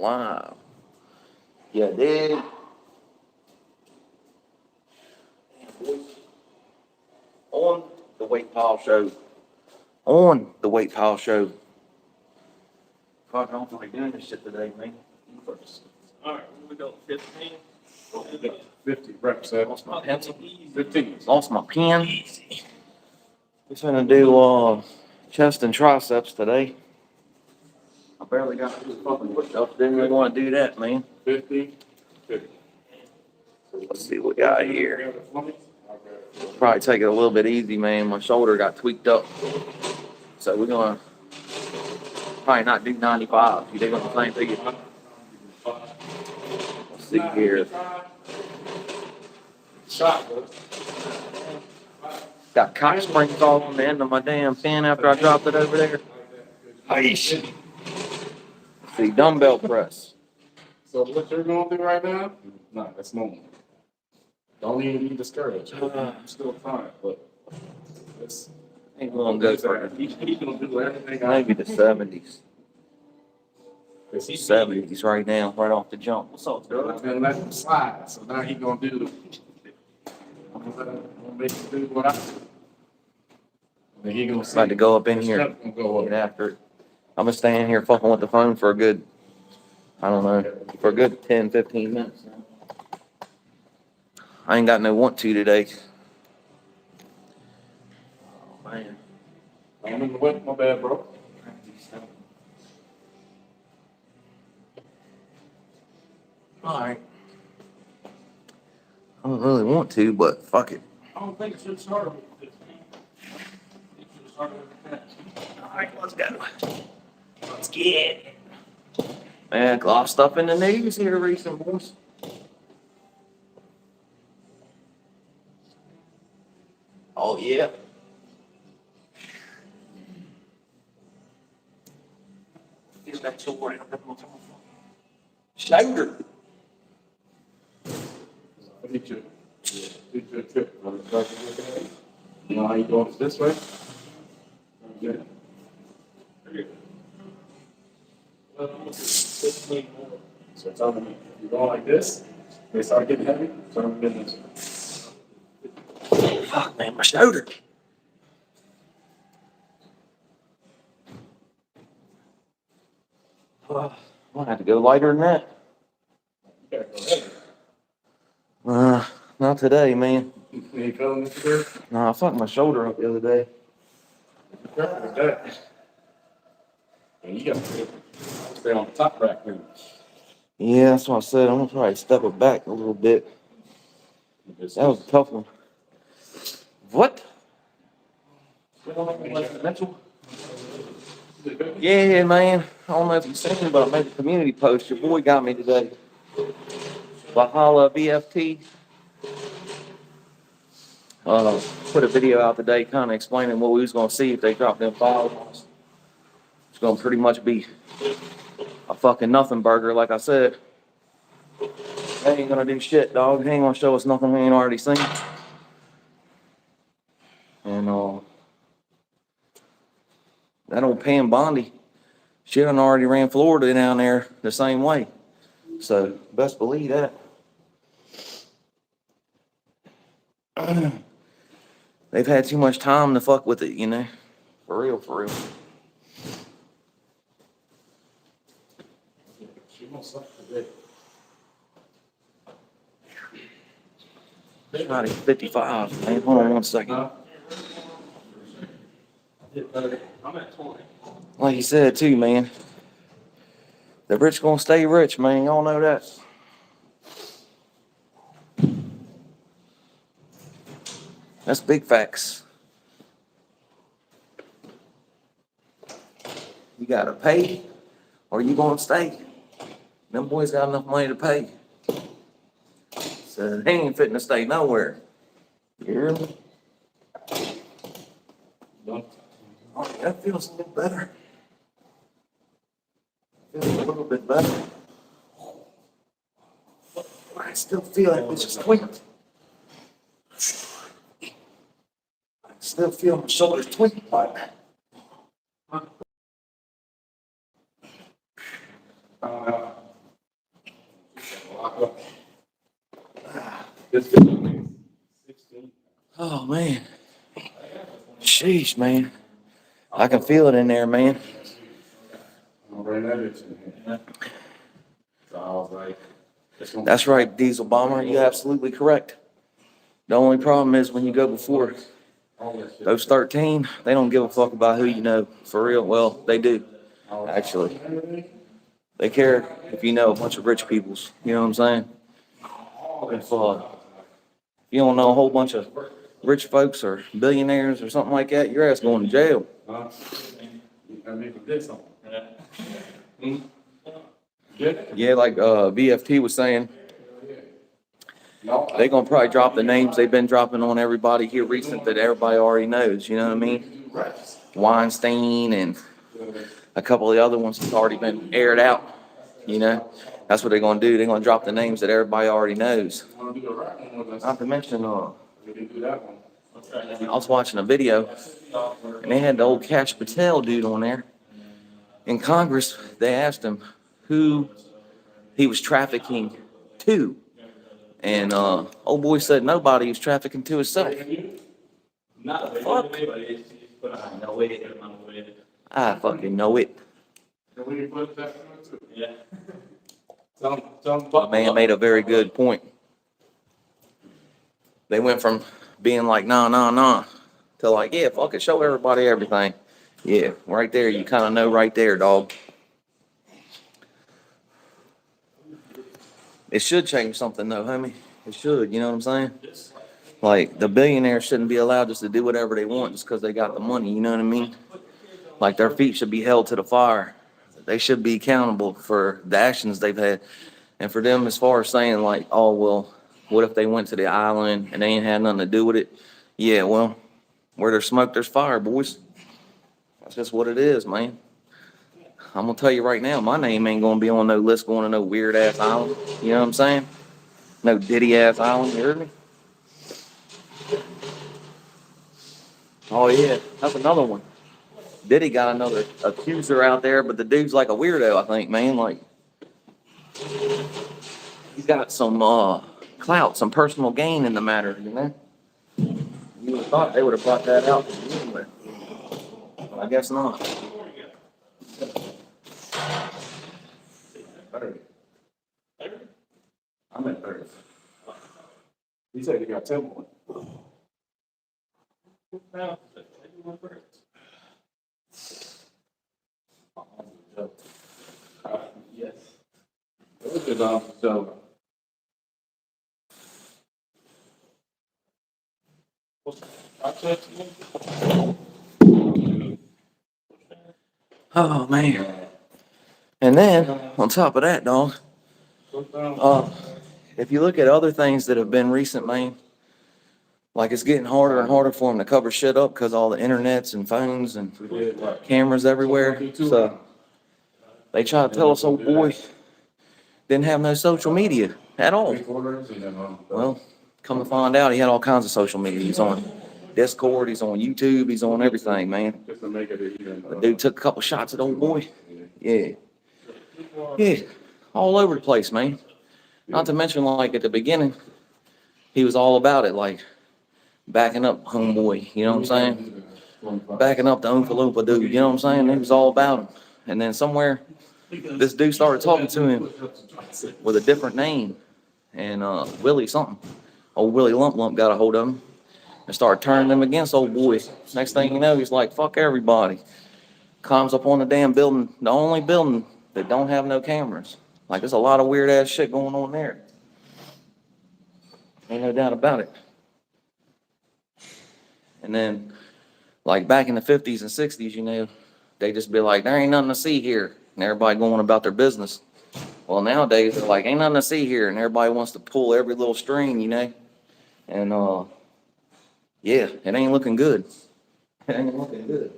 live. Yeah, dig. On the Wake Pile Show. On the Wake Pile Show. Fuck, I don't feel like doing this shit today, man. You first. Alright, we go 15. 50 reps, sir. Lost my pencil. 15. Lost my pen. We're gonna do chest and triceps today. I barely got to do fucking push-ups. Didn't really want to do that, man. 50. 50. Let's see what we got here. Probably take it a little bit easy, man. My shoulder got tweaked up. So we're gonna probably not do 95. You dig what I'm saying? Let's see here. Got cock springs all on the end of my damn pen after I dropped it over there. Let's see, dumbbell press. So what you're going to do right now? No, that's normal. Don't even be discouraged. I'm still fine, but it's Ain't gonna go for he's gonna do everything. maybe the 70s. Because he's 70s right now, right off the jump. What's up, I've girl? been letting him slide, so now he gonna do. I'm gonna make him do what I do. Then he gonna see. About to go up in his here. step gonna go Get up. after it. I'm gonna stay in here fucking with the phone for a good, I don't know, for a good 10, 15 minutes. I ain't got no want to today. Oh, man. I'm in the whip, my bad, bro. All right. I don't really want to, but fuck it. I don't think it should start with 15. It should start with 10. All right, let's go. Let's get it. Man, a lot of stuff in the news here recent, boys. Oh, yeah. Feels that so right up in my shoulder. Hit your trip. You know how you go this way? Yeah. So tell me, if you go like this, they start getting heavy, turn them in this way. Fuck, man, my shoulder. I'm gonna have to go lighter than that. You gotta go heavy. Not today, man. You ain't feeling this good? Nah, I fucked my shoulder up the other day. Careful with that. And you gotta stay on the top rack now. Yeah, that's what I said. I'm gonna probably step it back a little bit. That was a tough one. What? Yeah, man. I don't know if you've seen it, but I made a community post. Your boy got me today. Valhalla BFT. Put a video out today kind of explaining what we was going to see if they dropped them files. It's going to pretty much be a fucking nothing burger, like I said. They ain't going to do shit, dog. They ain't going to show us nothing we ain't already seen. And that old Pam Bondi, she done already ran Florida down there the same way. So best believe that. They've had too much time to fuck with it, you know? For real, for real. She won't suck today. Friday 55, man. Hold on one second. I'm at 20. Like you said too, man. The rich gonna stay rich, man. Y'all know that. That's big facts. You gotta pay or you gonna stay. Them boys got enough money to pay. So they ain't fitting to stay nowhere. You hear me? Done. Oh, that feels a little better. Feels a little bit better. I still feel like it's just tweaked. I still feel my shoulders tweaked like that. This is 16. Oh, man. Sheesh, man. I can feel it in there, man. I'll bring that bitch in here. So I was like, That's right, Diesel Bomber. You're absolutely correct. The only problem is when you go before those 13, they don't give a fuck about who you know. For real. Well, they do, actually. They care if you know a bunch of rich peoples. You know what I'm saying? If you don't know a whole bunch of rich folks or billionaires or something like that, your ass going to jail. I mean, did something. Yeah, like VFT was saying, they gonna probably drop the names they've been dropping on everybody here recent that everybody already knows. You know what I mean? Weinstein and a couple of the other ones that's already been aired out. You know, that's what they're gonna do. They're gonna drop the names that everybody already knows. Not to mention, I was watching a video and they had the old Cash Patel dude on there. In Congress, they asked him who he was trafficking to. And old boy said nobody, he was trafficking to himself. Not Fuck. but I know it. I fucking know it. Yeah. The man made a very good point. They went from being like, nah, to like, yeah, fuck it, show everybody everything. Yeah, right there, you kind of know right there, dog. It should change something though, homie. It should, you know what I'm saying? Like, the billionaires shouldn't be allowed just to do whatever they want just because they got the money, you know what I mean? Like, their feet should be held to the fire. They should be accountable for the actions they've had. And for them, as far as saying like, oh, well, what if they went to the island and they ain't had nothing to do with it? Yeah, well, where there's smoke, there's fire, boys. That's just what it is, man. I'm gonna tell you right now, my name ain't gonna be on no list going to no weird ass island. You know what I'm saying? No Diddy ass island, you heard me? Oh yeah, that's another one. Diddy got another accuser out there, but the dude's like a weirdo, I think, man. Like, he's got some clout, some personal gain in the matter, you know? You would have thought they would have brought that out to begin with. But I guess not. I'm at 30. He said he got 10 more. Now, yes. Those are down to 7. Oh man. And then on top of that, dog, if you look at other things that have been recent, man, like it's getting harder and harder for them to cover shit up because all the internets and phones and cameras everywhere. So they try to tell us, old boy didn't have no social media at all. Well, come to find out, he had all kinds of social media. He's on Discord, he's on YouTube, he's on everything, man. Just to make it even. The dude took a couple shots at old boy. Yeah. Yeah. All over the place, man. Not to mention, like, at the beginning, he was all about it, like, backing up homeboy, you know what I'm saying? Backing up the Oompa Loompa dude, you know what I'm saying? He was all about him. And then somewhere, this dude started talking to him with a different name. And Willie something. Old Willie Lump Lump got a hold of him and started turning them against old boy. Next thing you know, he's like, fuck everybody. Climbs up on the damn building, the only building that don't have no cameras. Like, there's a lot of weird ass shit going on there. Ain't no doubt about it. And then, like back in the 50s and 60s, you know, they just be like, there ain't nothing to see here. And everybody going about their business. Well, nowadays, they're like, ain't nothing to see here. And everybody wants to pull every little string, you know. And, yeah, it ain't looking good. It ain't looking good.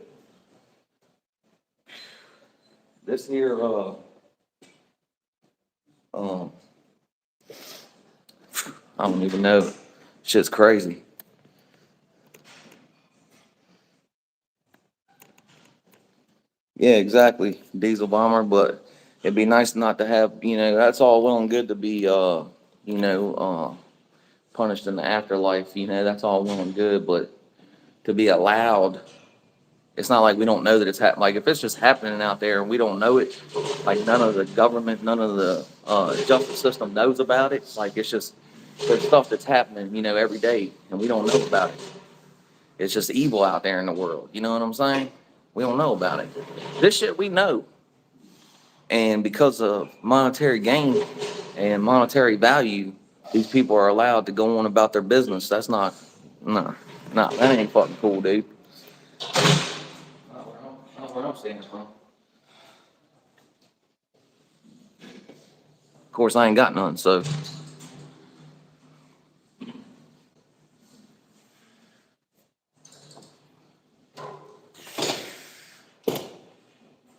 This here, I don't even know. Shit's crazy. Yeah, exactly, Diesel Bomber, but it'd be nice not to have, you know, that's all well and good to be, you know, punished in the afterlife, you know, that's all well and good, but to be allowed, it's not like we don't know that it's happening. Like if it's just happening out there and we don't know it, like none of the government, none of the justice system knows about it. Like it's just there's stuff that's happening, you know, every day and we don't know about it. It's just evil out there in the world. You know what I'm saying? We don't know about it. This shit we know. And because of monetary gain and monetary value, these people are allowed to go on about their business. That's not, nah, that ain't fucking cool, dude. Not where I'm standing from. Of course, I ain't got none, so.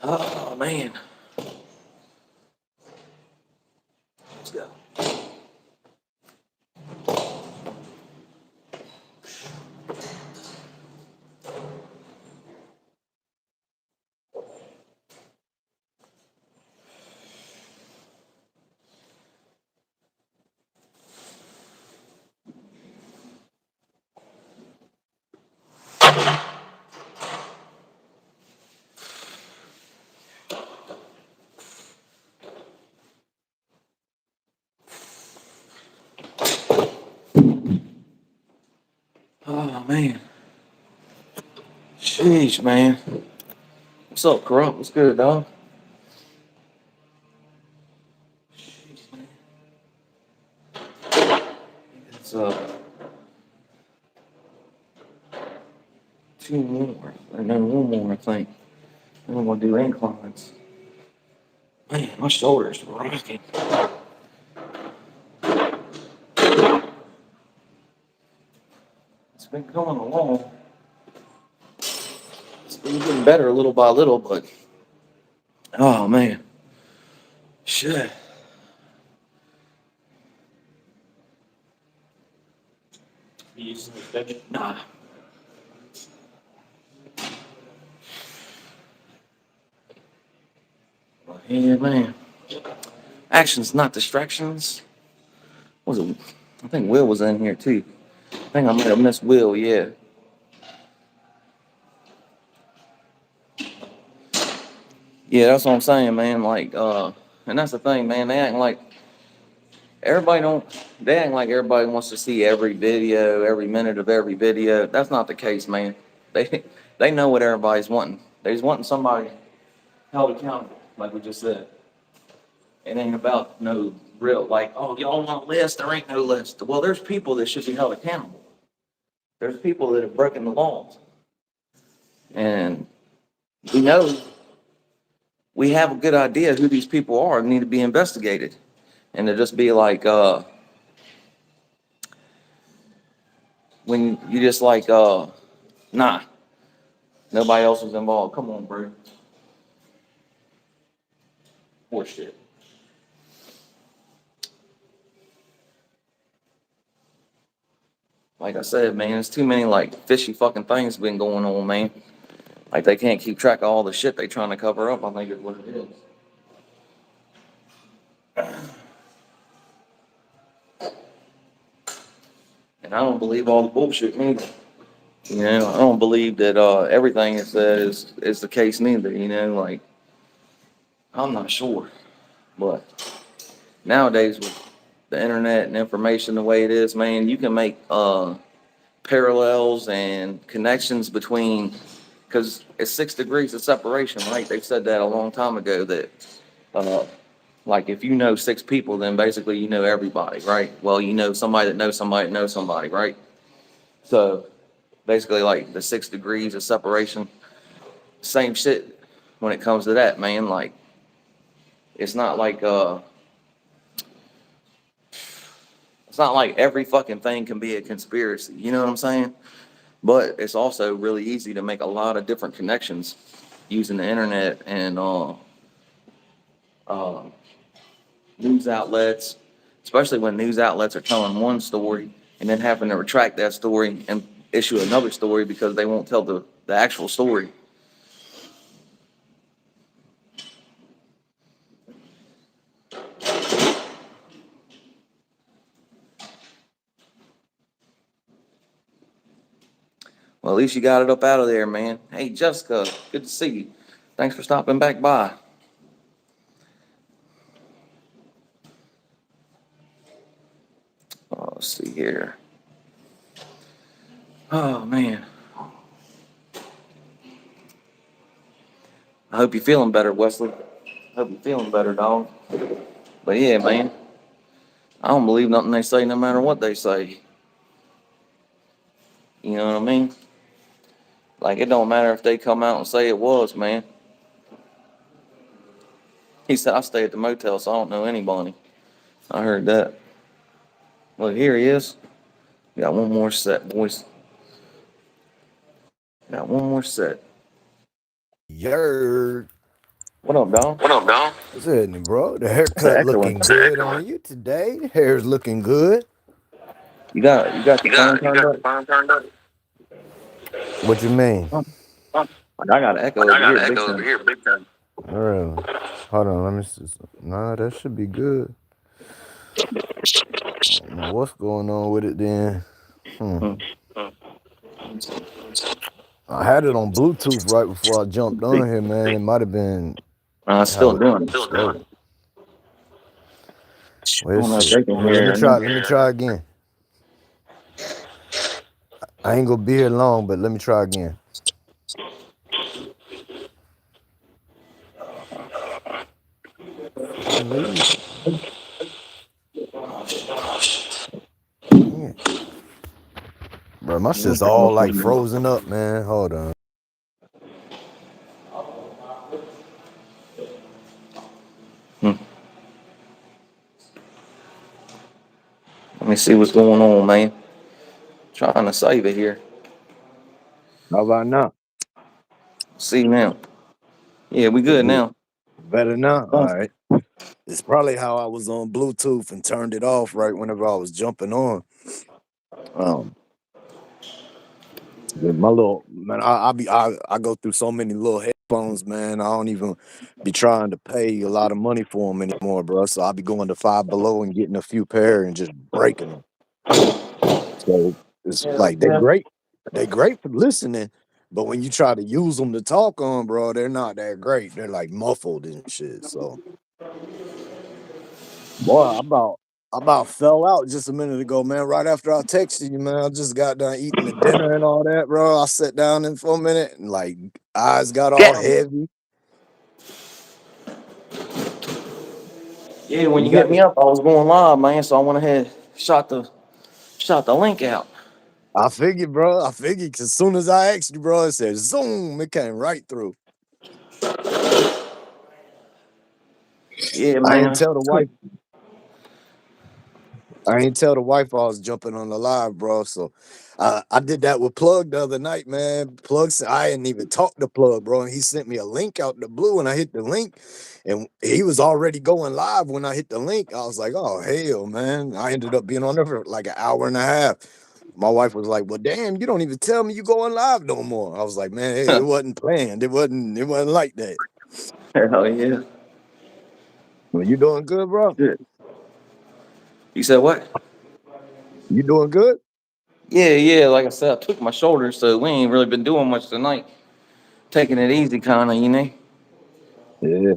Oh, man. Let's go. Oh, man. Sheesh, man. What's up, Corrupt? What's good, dog? It's, two more. And then one more, I think. Then I'm gonna do inclines. Man, my shoulders rocking. It's been coming along. It's been getting better little by little, but oh man, shit. You using the extension? Nah. Yeah, man. Actions, not distractions. Was it? I think Will was in here too. I think I might have missed Will. Yeah. Yeah, that's what I'm saying, man. Like, and that's the thing, man. They act like everybody don't. They act like everybody wants to see every video, every minute of every video. That's not the case, man. They they know what everybody's wanting. They're just wanting somebody held accountable, like we just said. It ain't about no real like, oh, y'all want a list? There ain't no list. Well, there's people that should be held accountable. There's people that have broken the laws, and we know we have a good idea who these people are and need to be investigated. And to just be like, when you just like, nah, nobody else was involved. Come on, bro. Horse shit. Like I said, man, there's too many like fishy fucking things been going on, man. Like they can't keep track of all the shit they trying to cover up. I think is what it is. And I don't believe all the bullshit neither. You know, I don't believe that everything it says is the case neither. You know, like I'm not sure, but nowadays with the internet and information the way it is, man, you can make parallels and connections between because it's 6 degrees of separation, right? They said that a long time ago that uh, like if you know 6 people, then basically you know everybody, right? Well, you know somebody that knows somebody, right? So basically, like the 6 degrees of separation, same shit when it comes to that, man. Like it's not like it's not like every fucking thing can be a conspiracy. You know what I'm saying? But it's also really easy to make a lot of different connections using the internet and uh, news outlets, especially when news outlets are telling one story and then having to retract that story and issue another story because they won't tell the actual story. Well, at least you got it up out of there, man. Hey, Jessica, good to see you. Thanks for stopping back by. Let's see here. Oh, man. I hope you're feeling better, Wesley. Hope you're feeling better, dog. But yeah, man, I don't believe nothing they say, no matter what they say. You know what I mean? Like, it don't matter if they come out and say it was, man. He said, I stay at the motel, so I don't know anybody. I heard that. Well, here he is. Got one more set, boys. Got one more set. Yer. What up, dog? What up, dog? What's happening, bro? The What's haircut that looking echoing? good on you today. The hair's looking good. You got your phone turned up? What you mean? Huh? Like, I got an echo over here, big time. Really? Hold on, let me see. Nah, that should be good. I don't know what's going on with it then. I had it on Bluetooth right before I jumped on here, man. It might have been. Still doing it. Well, let me try again. I ain't gonna be here long, but let me try again. Bro, my shit's all like frozen up, man. Hold on. Let me see what's going on, man. Trying to save it here. How about now? See now. Yeah, we good now. Better now? All right. It's probably how I was on Bluetooth and turned it off right whenever I was jumping on. My little man, I go through so many little headphones, man. I don't even be trying to pay a lot of money for them anymore, bro. So I'll be going to Five Below and getting a few pair and just breaking them. So it's like they're great. They're great for listening, but when you try to use them to talk on, bro, they're not that great. They're like muffled and shit. So, boy, I about fell out just a minute ago, man. Right after I texted you, man, I just got done eating the dinner and all that, bro. I sat down in for a minute and like eyes got all heavy. Yeah, when you hit me up, I was going live, man. So I went ahead, shot the link out. I figured, bro. I figured because as soon as I asked you, bro, it said zoom. It came right through. Yeah, man. I didn't tell the wife. I ain't tell the wife I was jumping on the live, bro. So I did that with Plug the other night, man. Plug said I didn't even talk to Plug, bro. And he sent me a link out the blue and I hit the link and he was already going live when I hit the link. I was like, oh, hell, man. I ended up being on there for like an hour and a half. My wife was like, well, damn, you don't even tell me you going live no more. I was like, man, hey, it wasn't planned. It wasn't like that. Hell yeah. Well, you doing good, bro? Good. You said what? You doing good? Yeah. Like I said, I took my shoulder, so we ain't really been doing much tonight. Taking it easy, kind of, you know. Yeah.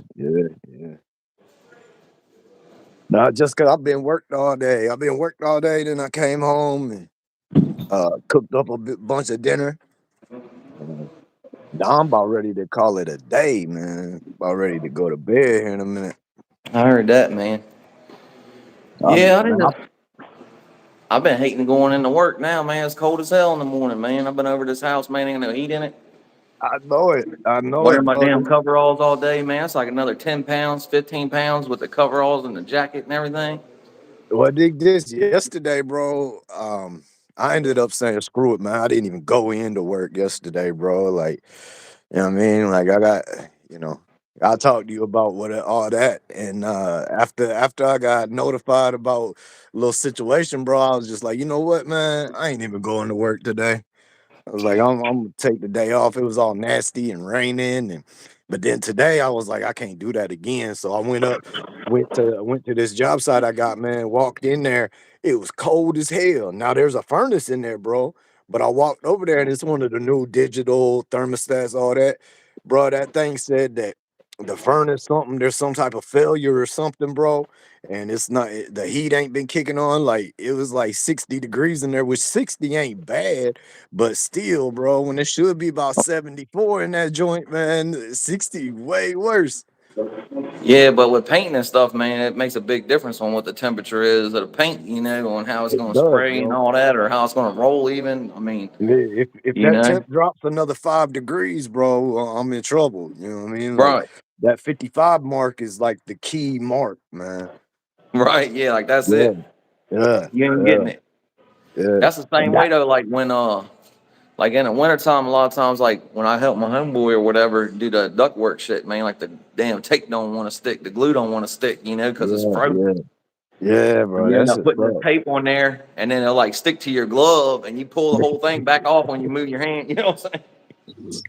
Nah, just cause I've been worked all day. Then I came home and cooked up a bunch of dinner. Now I'm about ready to call it a day, man. About ready to go to bed here in a minute. I heard that, man. I've been hating going into work now, man. It's cold as hell in the morning, man. I've been over this house, man. Ain't no heat in it. I know it. Wearing my damn coveralls all day, man. It's like another 10 pounds, 15 pounds with the coveralls and the jacket and everything. Well, dig this. Yesterday, bro, I ended up saying, screw it, man. I didn't even go into work yesterday, bro. Like, you know what I mean? Like, I got, I'll talk to you about all that. And after I got notified about a little situation, bro, I was just like, you know what, man? I ain't even going to work today. I was like, I'm gonna take the day off. It was all nasty and raining, but then today I was like, I can't do that again. So I went to this job site I got, man. Walked in there, it was cold as hell. Now there's a furnace in there, bro, But I walked over there and it's one of the new digital thermostats, all that. Bro, that thing said that the furnace something, there's some type of failure or something, bro. And it's not the heat ain't been kicking on. Like it was like 60 degrees in there, which 60 ain't bad, but still, bro, when it should be about 74 in that joint, man, 60 way worse. Yeah, but with painting and stuff, man, it makes a big difference on what the temperature is of the paint, on how it's It going to does, spray and bro. all that, or how it's going to roll even. I mean, If you that know, temp drops another 5 degrees, bro, I'm in trouble. You know what I mean? Like right, that 55 mark is like the key mark, man. right, yeah, like that's Yeah, it. yeah, You ain't yeah, getting it. yeah. That's the And same way that, though, like when like in the wintertime, a lot of times, like when I help my homeboy or whatever do the ductwork shit, man, like the damn tape don't want to stick, the glue don't want to stick, because it's yeah, frozen. yeah, yeah, And bro. you end That's up a putting the fact. tape on there, and then it'll like stick to your glove, and you pull the whole thing back off when you move your hand. You know what I'm saying?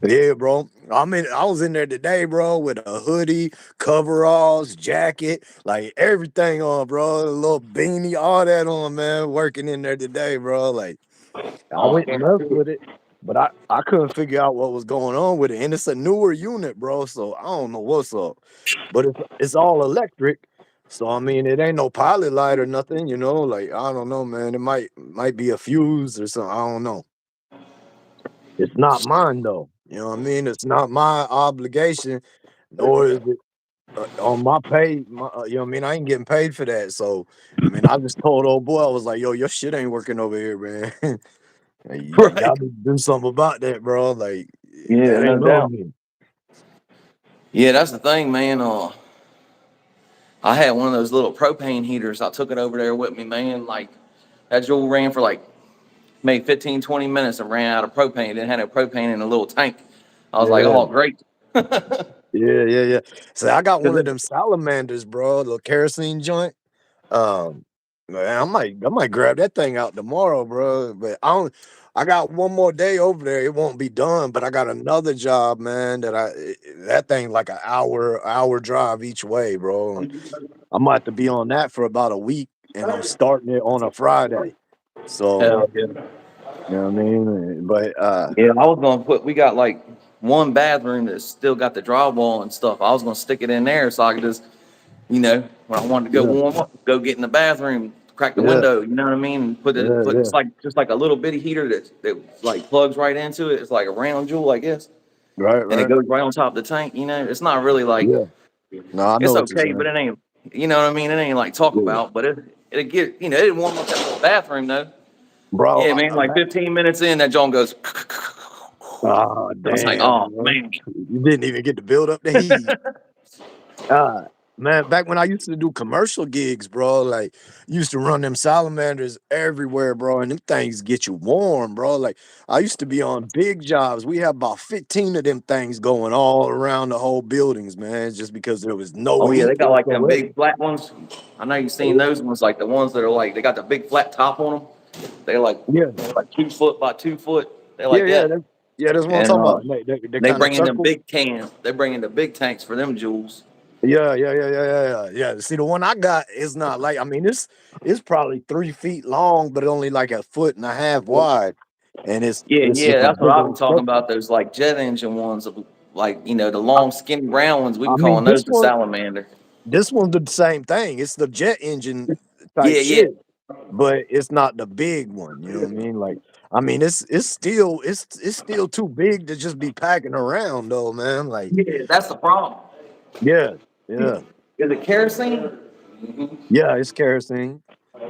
Yeah, bro. I was in there today, bro, with a hoodie, coveralls, jacket, like everything on, bro. A little beanie, all that on, man. Working in there today, bro. Like I Oh, I went and messed guarantee it. with it, but I couldn't figure out what was going on with it. And it's a newer unit, bro. So I don't know what's up. But it's all electric. So I mean it ain't no pilot light or nothing, like I don't know, man. It might be a fuse or something. I don't know. It's not mine though. You know what I mean? It's not my obligation, nor is it on my pay. You know what I mean? I ain't getting paid for that. So I mean, I just told old boy, I was like, "Yo, your shit ain't working over here, man. Right. Y'all need to do something about that, bro. Like Yeah, that no ain't on doubt. me." Yeah, that's the thing, man. I had one of those little propane heaters. I took it over there with me, man. Like that jewel ran for like maybe 15, 20 minutes and ran out of propane. It didn't have no propane in a little tank. I was like, Yeah, oh, great. yeah, yeah, yeah. So I got one 'Cause of them salamanders, bro, little kerosene joint. Um, man, I might grab that thing out tomorrow, bro. But I got one more day over there. It won't be done, but I got another job, man. That thing like an hour drive each way, bro. And I might have to be on that for about a week, and I'm starting it on a Friday. So hell yeah. you know what I mean. But Yeah, I was gonna we got like one bathroom that's still got the drywall and stuff. I was gonna stick it in there so I could just, when I wanted to go yeah, warm up, go get in the bathroom, crack the yeah, window, you know what I mean? And yeah, put yeah. it's like just like a little bitty heater that like plugs right into it. It's like a round jewel, I guess. Right, And it right. goes right on top of the tank, It's not really like Yeah. No, I know it's what you're okay, saying. but it ain't you know what I mean? It ain't like talk Yeah, about, but it get it didn't warm up that whole bathroom though. bro. Yeah, man, like 15 minutes in, that John goes. Oh, I was like, damn, oh bro. man. You didn't even get to build up the heat. Uh, man, back when I used to do commercial gigs, bro, like used to run them salamanders everywhere, bro, and them things get you warm, bro. Like I used to be on big jobs. We had about 15 of them things going all around the whole buildings, man, just because there was no Oh yeah, heat they got like them whatsoever. big flat ones. I know you've seen those ones, like the ones that are like they got the big flat top on them. They're Yeah, like 2 foot by 2 foot. They're yeah, like yeah. that. Yeah, that's what I'm And talking about. They they kind of bring in them circle. big cans. They bring in the big tanks for them jewels. Yeah, yeah, yeah, yeah, yeah, yeah. Yeah. See, the one I got is not like, I mean, it's probably 3 feet long, but only like a foot and a half wide. And it's Yeah, it's yeah, just a that's what big I've been old talking circle. about. Those like jet engine ones, like the I, long skinny brown ones. We I be mean, calling those the salamander. this one's the same thing. It's the jet engine type Yeah, yeah, shit, but it's not the big one. You know what I mean? Like, I mean, it's still too big to just be packing around though, man. Like, yeah. That's the problem. yeah, yeah, Is it kerosene? yeah. It's kerosene.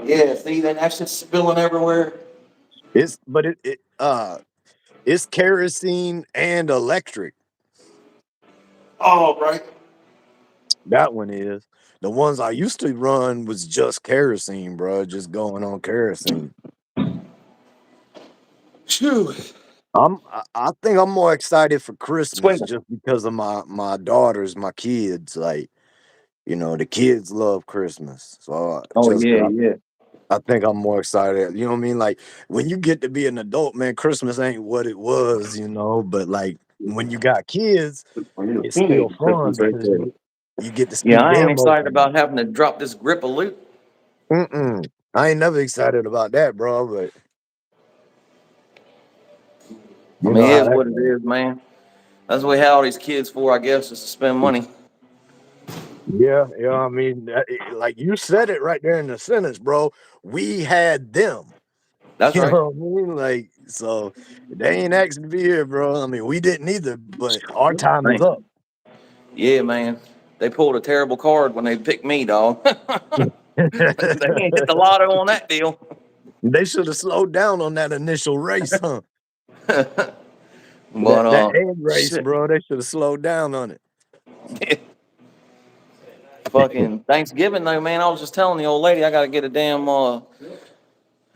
Yeah. See, then that's just spilling everywhere. But it's kerosene and electric. Oh, right. That one is. The ones I used to run was just kerosene, bro. Just going on kerosene. Phew. I think I'm more excited for Christmas Swing. just because of my daughters, my kids. Like, the kids love Christmas. So Oh yeah, yeah. I think I'm more excited. You know what I mean? Like when you get to be an adult, man, Christmas ain't what it was, but like when you got kids, When you're a it's still teenager, fun Christmas right because there. you get to Yeah, see I ain't them excited open. about having to drop this grip of loot. Mm-mm. I ain't never excited about that, bro. But I You mean, know it how is that what it goes. is, man. That's what we have all these kids for, I guess, is to spend money. Yeah, yeah. I mean, like you said it right there in the sentence, bro. We had them. That's You right. know what I mean? Like, so they ain't asking to be here, bro. I mean, we didn't either, but our time is Man. up. Yeah, man. They pulled a terrible card when they picked me, dog. They ain't hit the lotto on that deal. They should have slowed down on that initial race, huh? But That egg race, shit. bro. They should have slowed down on it. Fucking Thanksgiving though, man. I was just telling the old lady I gotta get a damn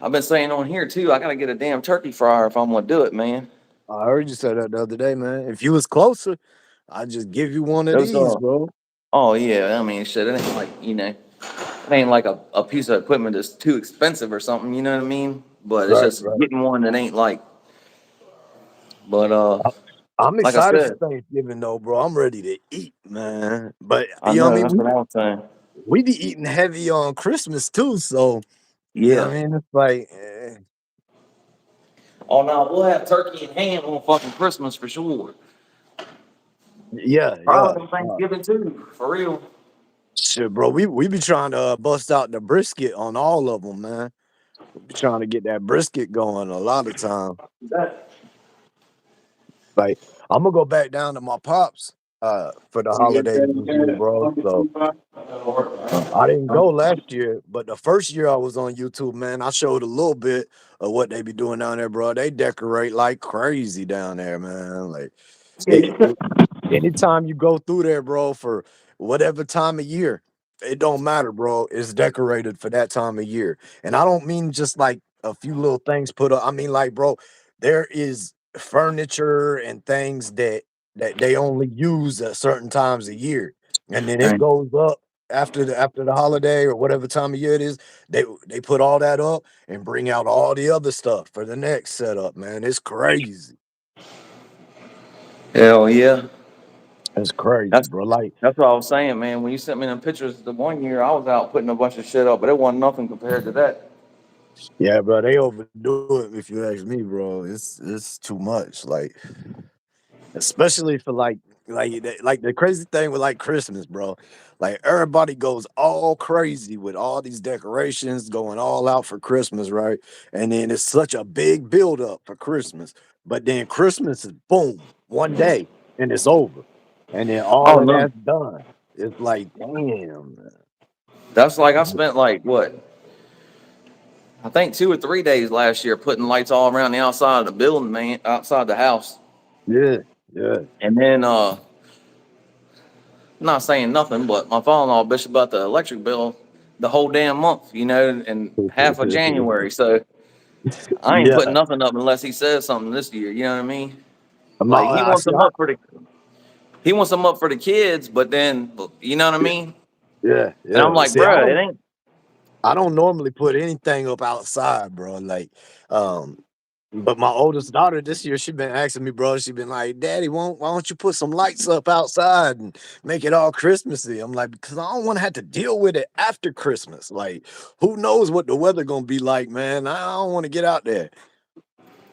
I've been saying on here too, I gotta get a damn turkey fryer if I'm gonna do it, man. I heard you say that the other day, man. If you was closer, I'd just give you one of Those these, bro. oh yeah, I mean shit, it ain't like, it ain't like a piece of equipment that's too expensive or something, you know what I mean? But it's Right, just right. getting one that ain't like but I'm like I excited for said, Thanksgiving though, bro. I'm ready to eat, man. But I you know what I know, mean? that's what I was saying. We be eating heavy on Christmas too, so you know Yeah. what I mean? It's like Oh no, we'll have turkey and ham on fucking Christmas for sure. yeah, yeah. Probably on Thanksgiving too, for real. Shit, bro. We be trying to bust out the brisket on all of them, man. We be trying to get that brisket going a lot of time. Like I'm gonna go back down to my pops for the holidays this year, bro. So I didn't go last year, but the first year I was on YouTube, man, I showed a little bit of what they be doing down there, bro. They decorate like crazy down there, man. Like it, anytime you go through there, bro, for whatever time of year, it don't matter, bro. It's decorated for that time of year. And I don't mean just like a few little things put up. I mean, like, bro, there is furniture and things that they only use at certain times of year. And then it Dang. goes up after the holiday or whatever time of year it is. They put all that up and bring out all the other stuff for the next setup, man. It's crazy. Hell yeah. It's crazy, That's bro. Like that's what I was saying, man. When you sent me them pictures the one year, I was out putting a bunch of shit up, but it wasn't nothing compared to that. yeah, bro, they overdo it if you ask me, bro. It's too much. Like, especially for like the crazy thing with like Christmas, bro. Like everybody goes all crazy with all these decorations, going all out for Christmas, right? And then it's such a big build up for Christmas. But then Christmas is boom, one day, and it's over. And then all Oh of no. that's done. It's like, damn, That's like I spent like what? I think 2 or 3 days last year putting lights all around the outside of the building, man, outside the house. yeah, yeah. And then not saying nothing, but my father-in-law bitched about the electric bill the whole damn month, and half of January. So I ain't putting Yeah. nothing up unless he says something this year. You know what I mean? No, Like I see. he wants them up for the kids, but then you know what I mean? Yeah, And I'm yeah. like, See, I bruh, it don't ain't. I don't normally put anything up outside, bro. Like, um, but my oldest daughter this year, she been asking me, bro. She been like, "Daddy, why don't you put some lights up outside and make it all Christmassy?" I'm like, because I don't want to have to deal with it after Christmas. Like, who knows what the weather gonna be like, man? I don't want to get out there.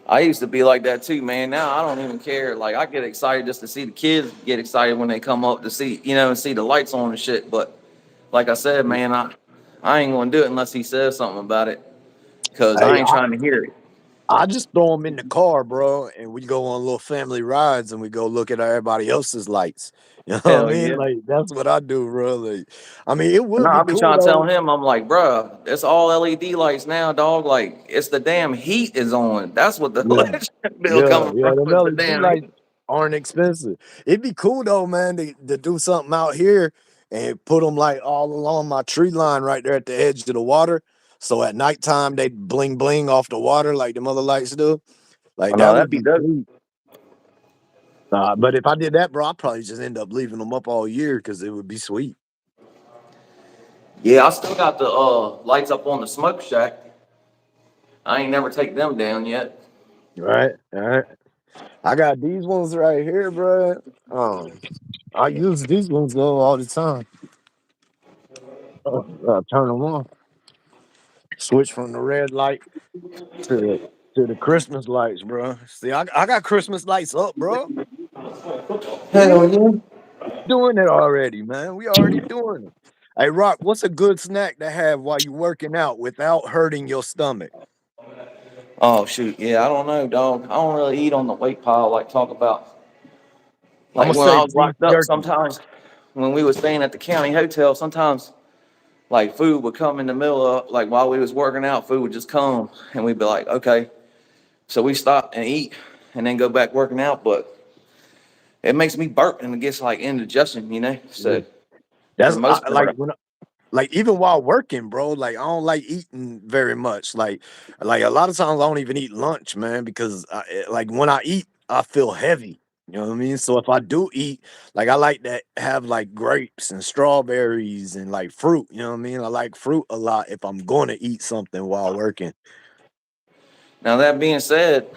I used to be like that too, man. Now I don't even care. Like I get excited just to see the kids get excited when they come up to see, and see the lights on and shit. But like I said, man, I ain't gonna do it unless he says something about it, because I Hey, ain't trying to hear it. I just throw them in the car, bro, and we go on little family rides and we go look at everybody else's lights. You know what I Hell mean? yeah. Like that's what I do, bro. Like, I mean, it No, would be I be cool trying to tell though. him, I'm like, bruh, it's all LED lights now, dog. Like, it's the damn heat is on. That's what the Yeah, electric bill yeah, coming yeah. from, The is the LED damn heat. lights aren't expensive. It'd be cool though, man, to do something out here and put them like all along my tree line right there at the edge of the water. So at nighttime they bling bling off the water like the other lights do. Oh Like no, that that'd would be be dope. sweet. But if I did that, bro, I'd probably just end up leaving them up all year because it would be sweet. Yeah, I still got the lights up on the smoke shack. I ain't never take them down yet. Right, all right. I got these ones right here, bro. I use these ones though all the time. Turn them on. Switch from the red light to To the Christmas lights, bro. See, I got Christmas lights up, bro. Hell yeah. Doing it already, man. We already doing it. Hey, Rock, what's a good snack to have while you working out without hurting your stomach? Oh shoot, yeah, I don't know, dog. I don't really eat on the weight pile like talk about. I'm Like gonna when I say was beef locked up, jerky. sometimes when we was staying at the county hotel, sometimes like food would come in the middle of like while we was working out, food would just come and we'd be like, okay. So we stop and eat and then go back working out, but it makes me burp and it gets like indigestion, you know? Yeah. So for the That's most like part, when like even while working, bro, like I don't like eating very much. Like a lot of times I don't even eat lunch, man, because like when I eat, I feel heavy. You know what I mean? So if I do eat, like I like to have like grapes and strawberries and like fruit. You know what I mean? I like fruit a lot if I'm going to eat something while working. now that being said,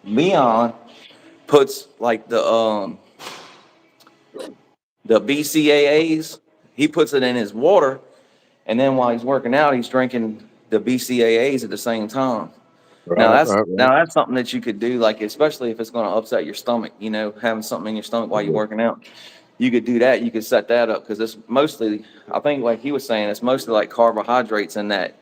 Leon puts like the BCAAs, he puts it in his water, and then while he's working out, he's drinking the BCAAs at the same time. Now Right, that's right, right. now that's something that you could do, like especially if it's going to upset your stomach. You know, having something in your stomach while you're working out, you could do that. You could set that up because it's mostly, I think, like he was saying, it's mostly like carbohydrates in that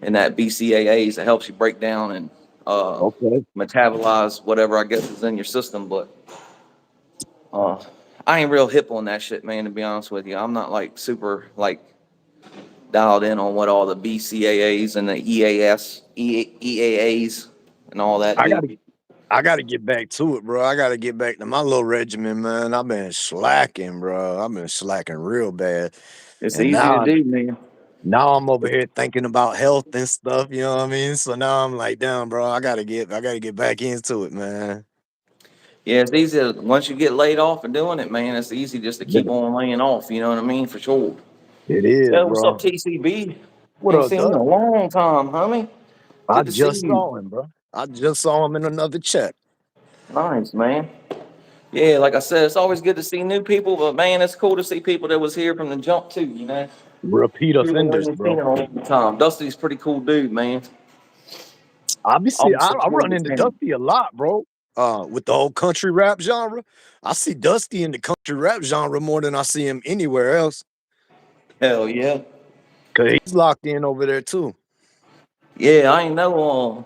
BCAAs that helps you break down and Okay. metabolize whatever I guess is in your system. But uh, I ain't real hip on that shit, man. To be honest with you, I'm not like super like dialed in on what all the BCAAs and the EAAs and all that I do. gotta I gotta get back to it, bro. I gotta get back to my little regimen, man. I've been slacking, bro. I've been slacking real bad. It's And easy to do, man. now I'm over here thinking about health and stuff, you know what I mean? So now I'm like, damn, bro, I gotta get back into it, man. Yeah, it's easy once you get laid off and doing it, man. It's easy just to Yeah, keep on laying off. You know what I mean? For sure. it is, Yeah, what's up, bro. TCB? What Ain't up, seen you in a Dusty? long time, homie. I Good to see just you. saw him, bro. I just saw him in another chat. Nice, man. Yeah, like I said, it's always good to see new people, but man, it's cool to see people that was here from the jump too. You know, Repeat people we offenders, ain't seen bro. in a long time. Dusty's a pretty cool dude, man. Always I enjoyed run his into game. Dusty a lot, bro. With the whole country rap genre. I see Dusty in the country rap genre more than I see him anywhere else. Hell yeah. Cause he's locked in over there too. Yeah, I ain't know.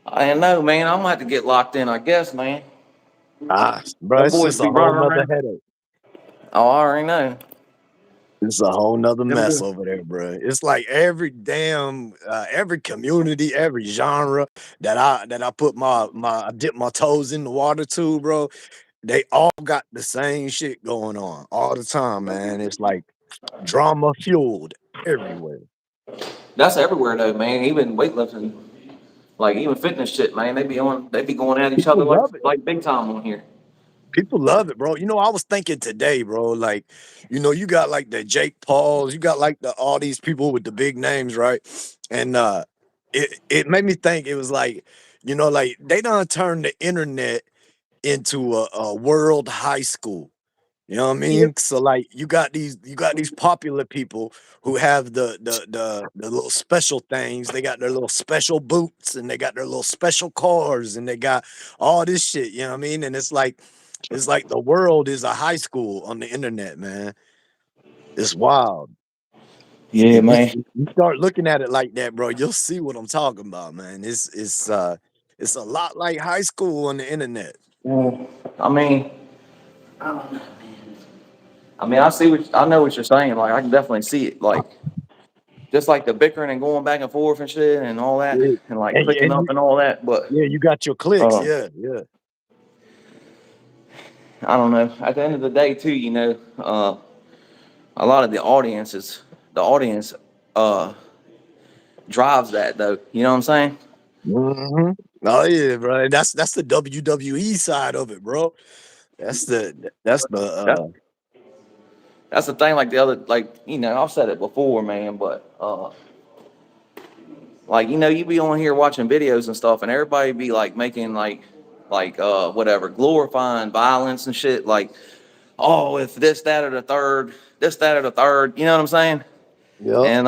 I ain't know, man. I'm gonna have to get locked in, I guess, man. Bro, Them it's boys just a be whole running nother around. headache. Oh, I already know. It's a whole nother Them mess boys. over there, bro. It's like every damn every community, every genre that I put I dip my toes in the water to, bro. They all got the same shit going on all the time, man. It's like drama fueled everywhere. That's everywhere though, man. Even weightlifting, like even fitness shit, man. They be going at each other People love it. like big time on here. People love it, bro. You know, I was thinking today, bro, like, you know, you got like the Jake Pauls, you got like the all these people with the big names, right? And it made me think it was like, you know, like they done turned the internet into a world high school. You know what I Yeah. mean? So like you got these popular people who have the little special things. They got their little special boots and they got their little special cars and they got all this shit, you know what I mean? And it's like the world is a high school on the internet, man. It's wild. Yeah, If man. you start looking at it like that, bro, you'll see what I'm talking about, man. It's a lot like high school on the internet. Well, I mean, I know what you're saying. Like, I can definitely see it. Like, just like the bickering and going back and forth and shit and all that, Yeah. and like And, clicking and up you, and all that. But yeah, you got your clicks. uh, Yeah, yeah. I don't know. At the end of the day, too, you know, a lot of the audience, uh, drives that though. You know what I'm saying? Mhm. Oh yeah, bro. That's the WWE side of it, bro. That's the That, that's the thing. Like the other, like you know, I've said it before, man. But like you know, you be on here watching videos and stuff, and everybody be like making whatever, glorifying violence and shit. Like, oh, if this, that, or the third, this, that, or the third. You know what I'm saying? yep. And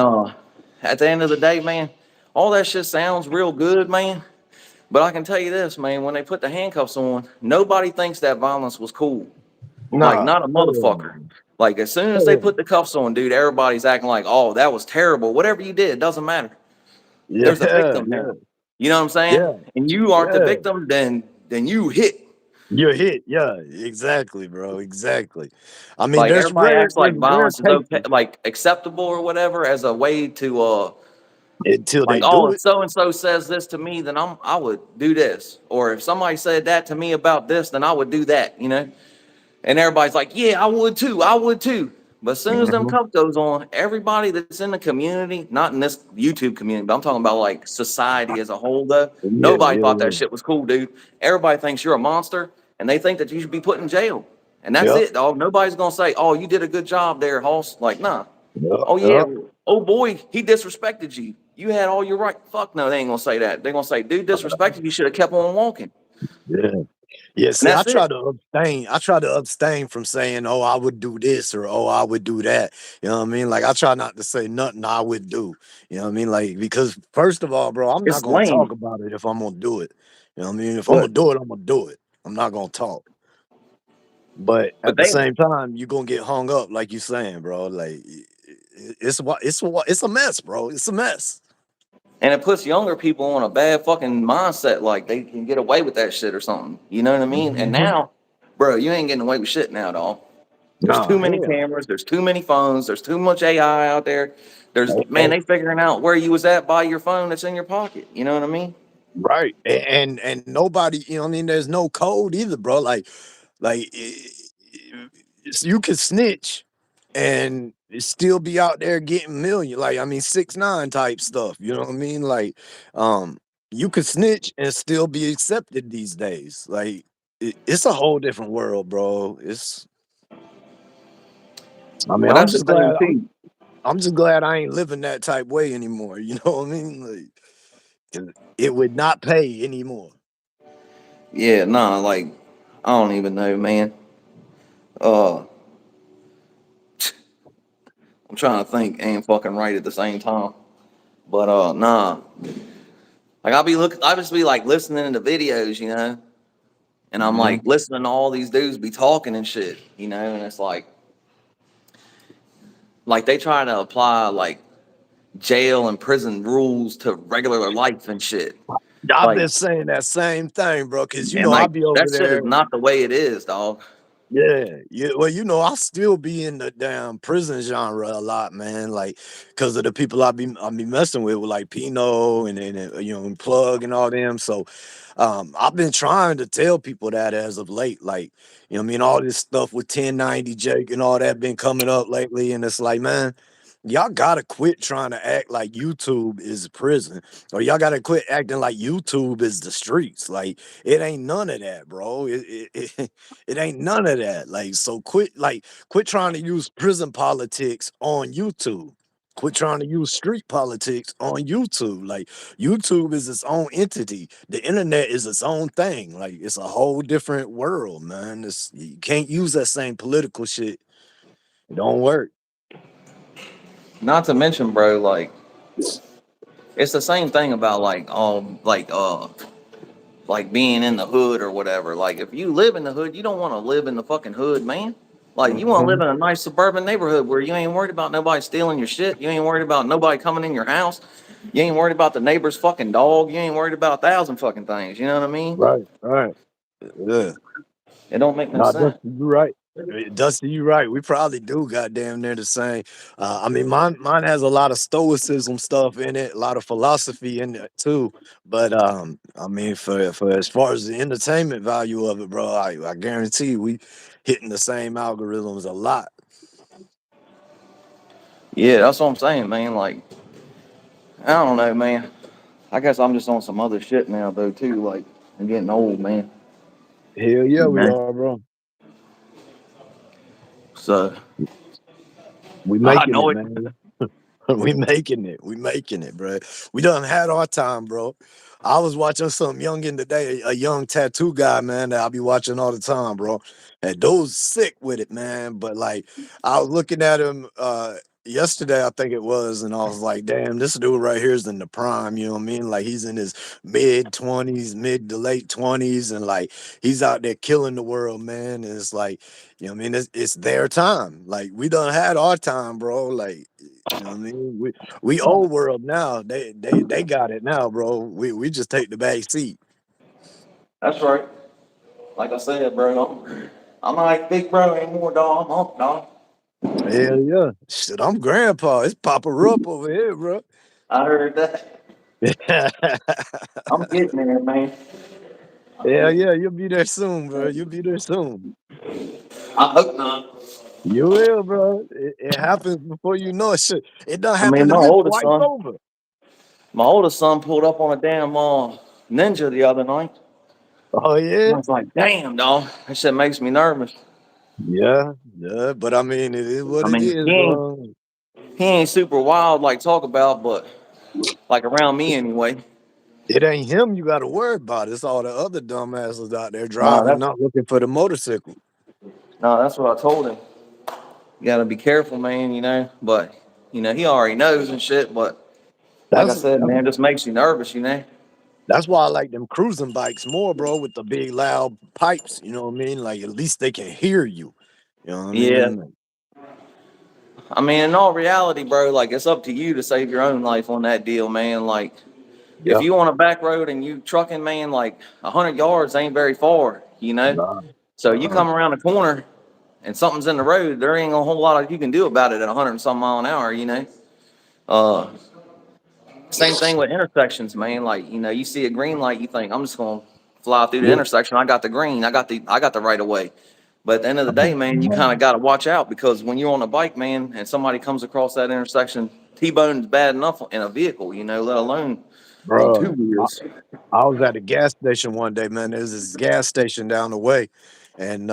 at the end of the day, man, all that shit sounds real good, man. But I can tell you this, man, when they put the handcuffs on, nobody thinks that violence was cool. Like, Nah, not a motherfucker. Like, as soon as they put the cuffs on, dude, everybody's acting like, oh, that was terrible. Whatever you did, doesn't matter. yeah, There's a victim yeah, now. You know what I'm saying? yeah, And you aren't the yeah. victim, then you hit. You're hit, yeah, exactly, bro, exactly. I mean, Like everybody acts like there's rare violence is okay, cases like acceptable or whatever, as a way to until like, they oh, do if it. so and so says this to me, then I would do this. Or if somebody said that to me about this, then I would do that, you know? And everybody's like, yeah, I would too. I would too. But as soon as them Mhm. cuff goes on, everybody that's in the community, not in this YouTube community, but I'm talking about like society as a whole, though, Yeah, nobody yeah, thought yeah. that shit was cool, dude. Everybody thinks you're a monster and they think that you should be put in jail. And that's Yep, it, dog. Nobody's going to say, oh, you did a good job there, Hoss. Like, nah. yep, Oh, yeah. yep. Oh, boy, he disrespected you. You had all your right. Fuck no, they ain't going to say that. They're going to say, dude, disrespected you, should have kept on walking. Yeah. Yeah, And see, that's it. I try to abstain from saying, "Oh, I would do this," or "Oh, I would do that." You know what I mean? Like, I try not to say nothing I would do. You know what I mean? Like, because first of all, bro, I'm not It's gonna talk lame. about it if I'm gonna do it. You know what I mean? If I'm But, gonna do it, I'm gonna do it. I'm not gonna talk. But but at the they, same time, you're gonna get hung up, like you saying, bro. Like, it's a mess, bro. It's a mess. and it puts younger people on a bad fucking mindset, like they can get away with that shit or something. You know what I mean? And Mhm. now, bro, you ain't getting away with shit now, dog. There's Nah, too many hell, cameras, there's too many phones, there's too much AI out there. There's, oh, man, oh, they figuring out where you was at by your phone that's in your pocket. You know what I mean? right. And nobody, you know what I mean? There's no code either, bro. Like you can snitch and still be out there getting million. Like, I mean, 6ix9ine type stuff. You know what I mean? Like, um, you could snitch and still be accepted these days. Like, it's a whole different world, bro. I mean, Well, that's the thing too. I'm just glad I ain't living that type way anymore. You know what I mean? Like, 'cause it would not pay anymore. Yeah, nah, like I don't even know, man. Uh, I'm trying to think and fucking right at the same time. But nah, like I just be like listening to videos, you know, and I'm Mhm. like listening to all these dudes be talking and shit, you know, and it's like they try to apply like jail and prison rules to regular life and shit. I've Like, been saying that same thing, bro. Cause and I'll like be over that shit is there. not the way it is, dog. Yeah, yeah. Well, I'll still be in the damn prison genre a lot, man. Like, cause of the people I be messing with like Pino and Plug and all them. So, I've been trying to tell people that as of late, like, you know, what I mean, all this stuff with 1090 Jake and all that been coming up lately, and it's like, man, y'all gotta quit trying to act like YouTube is prison, or y'all gotta quit acting like YouTube is the streets. Like, it ain't none of that, bro. It ain't none of that. Like, so quit trying to use prison politics on YouTube. Quit trying to use street politics on YouTube. Like, YouTube is its own entity. The internet is its own thing. Like, it's a whole different world, man. You can't use that same political shit. It don't work. Not to mention, bro, like it's the same thing about like being in the hood or whatever. Like if you live in the hood, you don't want to live in the fucking hood, man. Like you want to live Mhm. in a nice suburban neighborhood where you ain't worried about nobody stealing your shit. You ain't worried about nobody coming in your house. You ain't worried about the neighbor's fucking dog. You ain't worried about 1,000 fucking things. You know what I mean? Right, right. Yeah. It don't make no No, sense. Dusty, you right. Dusty, you right. We probably do goddamn near the same. I mean, mine has a lot of stoicism stuff in it, a lot of philosophy in it too. But I mean, for as far as the entertainment value of it, bro, I guarantee you we hitting the same algorithms a lot. Yeah, that's what I'm saying, man. Like I don't know, man. I guess I'm just on some other shit now though too. Like I'm getting old, man. Hell yeah, You we know? are, bro. So We I making know it, it. man. We making it. We making it, bro. We done had our time, bro. I was watching some youngin today, a young tattoo guy, man, that I'll be watching all the time, bro. And those sick with it, man. But like I was looking at him yesterday, I think it was, and I was like, damn, this dude right here is in the prime, you know what I mean? Like he's in his mid-20s, mid to late 20s, and like he's out there killing the world, man. And it's like, you know what I mean? It's their time. Like we done had our time, bro. Like, you know what I mean? We old world now. They got it now, bro. We just take the back seat. That's right. Like I said, bro, I'm not big bro anymore, dog. I'm up, dog. Hell yeah. Shit, I'm grandpa. It's Papa Rupp over here, bro. I heard that. I'm getting there, man. Hell yeah, you'll be there soon, bro. You'll be there soon. I hope not. You will, bro. It happens before you know it. Shit, it done I mean, happened to me twice over. my oldest son pulled up on a damn Ninja the other night. Oh And yeah, I was like, damn, dog. That shit makes me nervous. yeah, yeah. But I mean, it is what I it mean, is, bro. he ain't super wild like talk about, but like around me anyway. It ain't him you got to worry about. It's all the other dumbasses out there Nah, driving, not looking for the motorcycle. that's what I told him. You gotta be careful, man, But, he already knows and shit, but like I That's said, man, it just makes you nervous. that's why I like them cruising bikes more, bro, with the big loud pipes. You know what I mean? Like at least they can hear you. You know what I Yeah. mean? I mean, in all reality, bro, like it's up to you to save your own life on that deal, man. Like, if Yeah. you on a back road and you trucking, man, like 100 yards ain't very far. Nah, So you nah. come around the corner and something's in the road, there ain't a whole lot you can do about it at 100 and some mile an hour. Uh, Same thing with intersections, man. Like, you see a green light, you think I'm just gonna fly through the Yeah. intersection. I got the green, I got the right of way. But at the end of the day, man, you kind of got to watch out because when you're on a bike, man, and somebody comes across that intersection, T-bone is bad enough in a vehicle, let alone on two Bro, wheels. I was at a gas station one day, man. There's this gas station down the way, and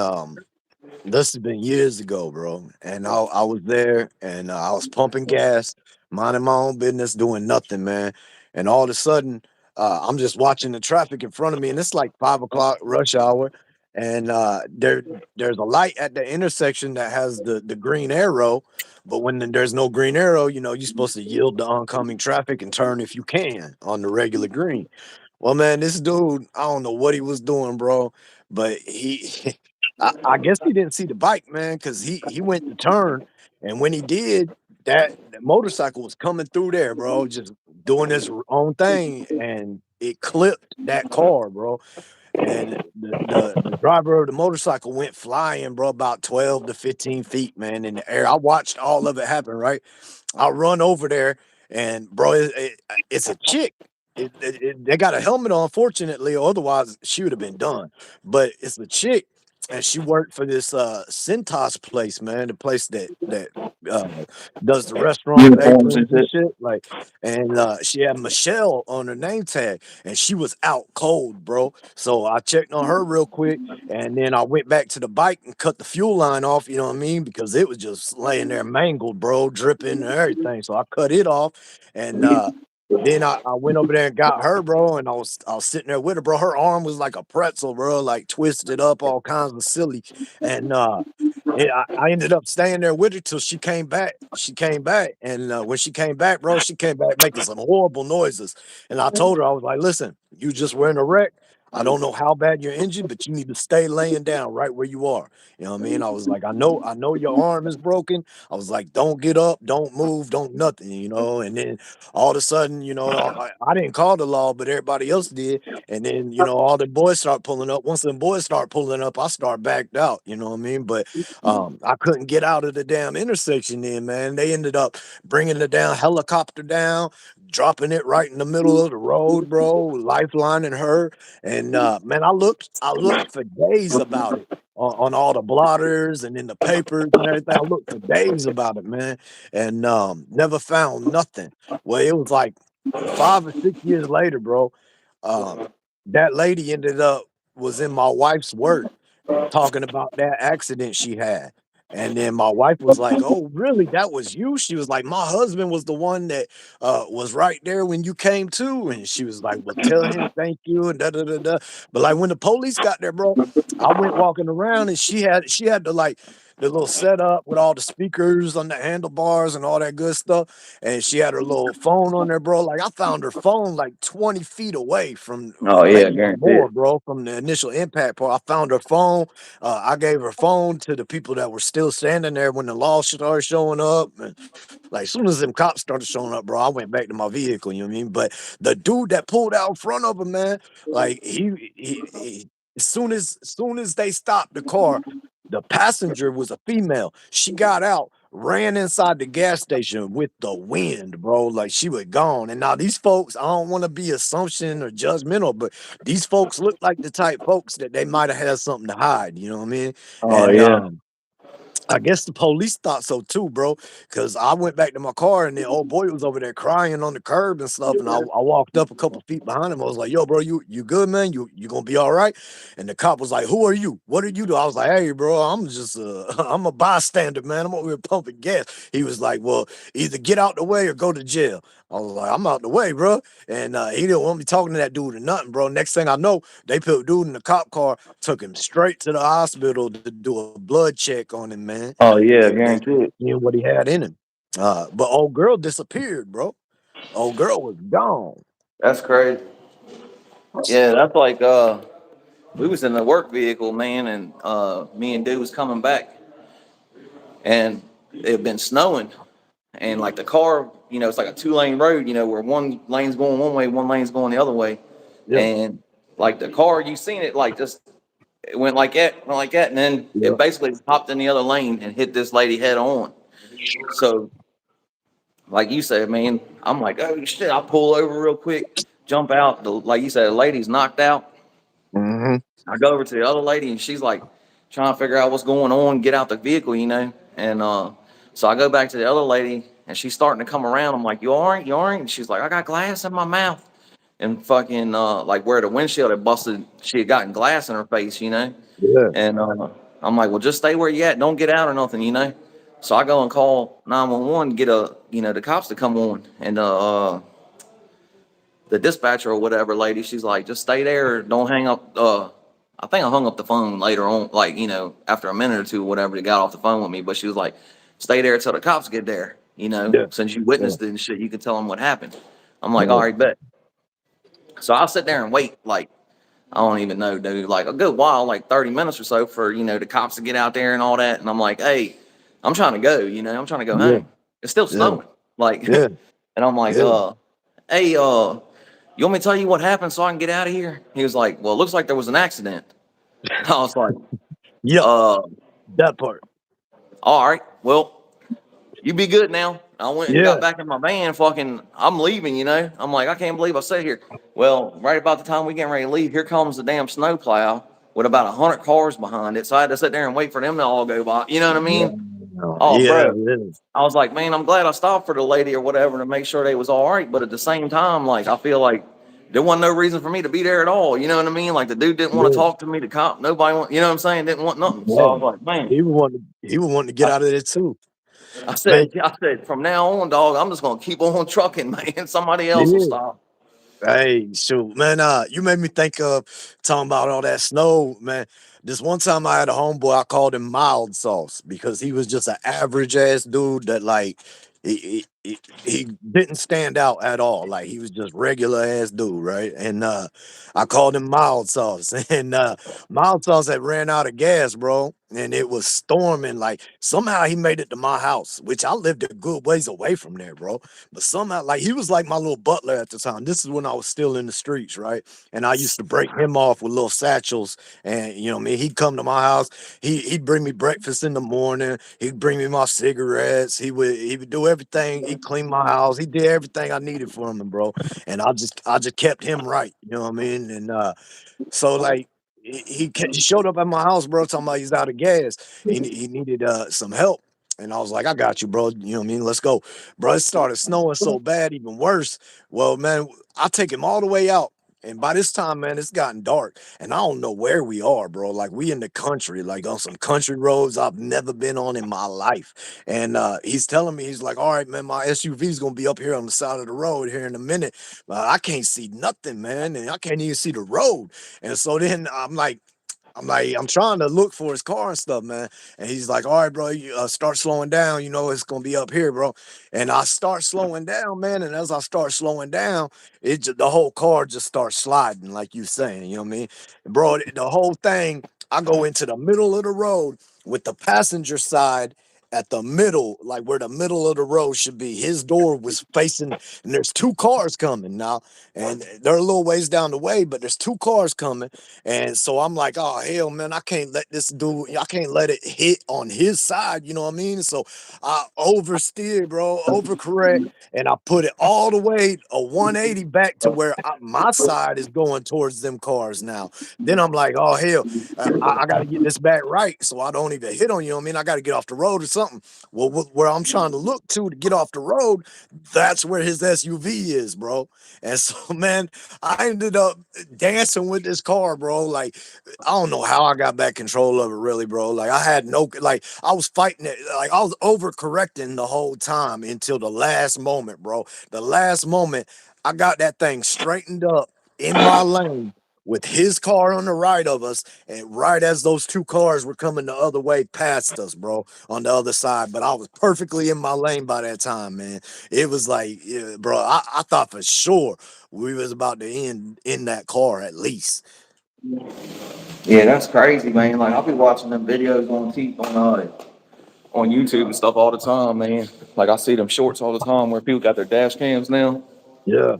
this has been years ago, bro. And I was there, and I was pumping gas, minding my own business, doing nothing, man. And all of a sudden, I'm just watching the traffic in front of me, and it's like 5 o'clock rush hour, and there's a light at the intersection that has the green arrow. But when there's no green arrow, you're supposed to yield to oncoming traffic and turn if you can on the regular green. Well, man, this dude, I don't know what he was doing, bro, but I guess he didn't see the bike, man, because he went to turn, and when he did, that motorcycle was coming through there, bro, just doing his own thing, and it clipped that car, bro. And the driver of the motorcycle went flying, bro, about 12 to 15 feet, man, in the air. I watched all of it happen, right? I run over there, and bro, it's a chick. They got a helmet on, fortunately, or otherwise she would have been done. But it's a chick, and she worked for this Cintas place, man, the place that uh, does the restaurant Uniforms and aprons and shit. shit. Like, and she had Michelle on her name tag, and she was out cold, bro. So I checked on her real quick, and then I went back to the bike and cut the fuel line off, you know what I mean? Because it was just laying there mangled, bro, dripping and everything. So I cut it off, and then I went over there and got her, bro, and I was sitting there with her, bro. Her arm was like a pretzel, bro, like twisted up, all kinds of silly. And I ended up staying there with her till she came back. She came back, and when she came back, bro, she came back making some horrible noises. And I told her, I was like, "Listen, you just were in a wreck. I don't know how bad you're injured, but you need to stay laying down right where you are." You know what I mean? I was like, I know your arm is broken. I was like, "Don't get up, don't move, don't nothing," And then all of a sudden, I didn't call the law, but everybody else did. And then, all the boys start pulling up. Once the boys start pulling up, I start backed out. You know what I mean? But I couldn't get out of the damn intersection then, man. They ended up bringing the down helicopter down, dropping it right in the middle of the road, bro, lifelining her. And man, I looked for days about it on all the blotters and in the papers and everything. I looked for days about it, man, and never found nothing. Well, it was like 5 or 6 years later, bro. Um, that lady ended up was in my wife's work talking about that accident she had. And then my wife was like, "Oh, really? That was you?" She was like, "My husband was the one that was right there when you came to." And she was like, "Well, tell him thank you." And da da da da. But like when the police got there, bro, I went walking around and she had to like the little setup with all the speakers on the handlebars and all that good stuff. And she had her little phone on there, bro. Like I found her phone like 20 feet away from, Oh yeah, maybe even guarantee more, it. bro, from the initial impact part. I found her phone. I gave her phone to the people that were still standing there when the law started showing up. And like as soon as them cops started showing up, bro, I went back to my vehicle. You know what I mean? But the dude that pulled out in front of him, man, like he as soon as they stopped the car, the passenger was a female. She got out, ran inside the gas station with the wind, bro. Like she was gone. And now these folks, I don't want to be assumption or judgmental, but these folks look like the type folks that they might have had something to hide. You know what I mean? Oh And yeah. I guess the police thought so too, bro. Cause I went back to my car and the old boy was over there crying on the curb and stuff. And I walked up a couple feet behind him. I was like, "Yo, bro, you good, man? You gonna be all right?" And the cop was like, "Who are you? What did you do?" I was like, "Hey, bro, I'm just I'm a bystander, man. I'm over here pumping gas." He was like, "Well, either get out the way or go to jail." I was like, "I'm out the way, bro." And he didn't want me talking to that dude or nothing, bro. Next thing I know, they put dude in the cop car, took him straight to the hospital to do a blood check on him, man. Oh yeah, And they guarantee it. seeing what he had in him. But old girl disappeared, bro. Old girl was gone. That's crazy. Yeah, that's like we was in the work vehicle, man, and me and dude was coming back, and it had been snowing, and like the car, it's like a 2 lane road, where one lane's going one way, one lane's going the other way, Yeah, and like the car, you seen it like just it went like that, and then yeah, it basically hopped in the other lane and hit this lady head on. So, like you said, man, I'm like, oh shit, I pull over real quick, jump out. Like you said, the lady's knocked out. hmm I go over to the other lady and she's like trying to figure out what's going on, get out the vehicle. And so I go back to the other lady and she's starting to come around. I'm like, you all right? You all right? And she's like, I got glass in my mouth. And fucking like where the windshield had busted, she had gotten glass in her face. yeah, And I'm like, well, just stay where you at. Don't get out or nothing. So I go and call 911, get the cops to come on. And the dispatcher or whatever lady, she's like, just stay there, don't hang up. I think I hung up the phone later on, like, after a minute or two, whatever, they got off the phone with me. But she was like, stay there till the cops get there, yeah, since you yeah, witnessed it and shit, you can tell them what happened. I'm like, all yeah, right, bet. So I'll sit there and wait, like, I don't even know, dude, like a good while, like 30 minutes or so for, the cops to get out there and all that. And I'm like, hey, I'm trying to go, I'm trying to go yeah, home. It's still yeah, snowing. Like, yeah, and I'm like, yeah, hey, you want me to tell you what happened so I can get out of here? He was like, well, it looks like there was an accident. I was like, yeah. uh, That part. all right, well, you be good now. I went and Yeah, got back in my van, fucking, I'm leaving. I'm like, I can't believe I sat here. Well, right about the time we getting ready to leave, here comes the damn snowplow with about 100 cars behind it. So I had to sit there and wait for them to all go by. You know what I yeah, mean? Oh, yeah, bro. yeah. I was like, man, I'm glad I stopped for the lady or whatever to make sure they was all right. But at the same time, like, I feel like there wasn't no reason for me to be there at all. You know what I mean? Like, the dude didn't want to Yeah. talk to me. The cop, nobody want, you know what I'm saying? Didn't want nothing. So I Yeah. was like, man, He would want to get I, out of there too. I Man, said, I said, from now on, dog, I'm just gonna keep on trucking, man. Somebody else will yeah. stop. Hey, shoot, man. You made me think of talking about all that snow, man. This one time I had a homeboy, I called him mild sauce because he was just an average ass dude that like he didn't stand out at all. Like he was just regular ass dude, right? And I called him mild sauce. And mild sauce had ran out of gas, bro. And it was storming. Like somehow he made it to my house, which I lived a good ways away from there, bro. But somehow, like he was like my little butler at the time. This is when I was still in the streets, right? And I used to break him off with little satchels, and you know, what I mean, he'd come to my house. He'd bring me breakfast in the morning. He'd bring me my cigarettes. He would do everything. He'd clean my house. He did everything I needed for him, bro. And I just kept him right. You know what I mean? And so like he showed up at my house, bro, talking about he's out of gas. He needed some help. And I was like, I got you, bro. You know what I mean? Let's go. Bro, it started snowing so bad, even worse. Well, man, I take him all the way out. And by this time, man, it's gotten dark. And I don't know where we are, bro. Like we in the country, like on some country roads I've never been on in my life. And he's telling me, he's like, all right, man, my SUV's gonna be up here on the side of the road here in a minute. I can't see nothing, man. And I can't even see the road. And so then I'm like, I'm like, I'm trying to look for his car and stuff, man. And he's like, all right, bro, you start slowing down. You know, it's gonna be up here, bro. And I start slowing down, man. And as I start slowing down, the whole car just starts sliding, like you saying. You know what I mean, bro? The whole thing. I go into the middle of the road with the passenger side at the middle, like where the middle of the road should be. His door was facing, and there's two cars coming now, and they're a little ways down the way, but there's two cars coming. And so I'm like, oh hell, man, I can't let this dude, I can't let it hit on his side, you know what I mean? So I oversteer, bro, overcorrect, and I put it all the way a 180 back to where my side is going towards them cars now. Then I'm like, oh hell, I got to get this back right so I don't even hit on you. Know what I mean, I got to get off the road or something. Well, where I'm trying to look to get off the road, that's where his SUV is, bro. And so, man, I ended up dancing with this car, bro. Like, I don't know how I got back control of it, really, bro. Like, I had no, like, I was fighting it. Like, I was overcorrecting the whole time until the last moment, bro. The last moment, I got that thing straightened up in my lane with his car on the right of us, and right as those two cars were coming the other way past us, bro, on the other side. But I was perfectly in my lane by that time, man. It was like, yeah, bro, I thought for sure we was about to end in that car at least. Yeah, that's crazy, man. Like I'll be watching them videos on YouTube and stuff all the time, man. Like I see them shorts all the time where people got their dash cams now. Yeah.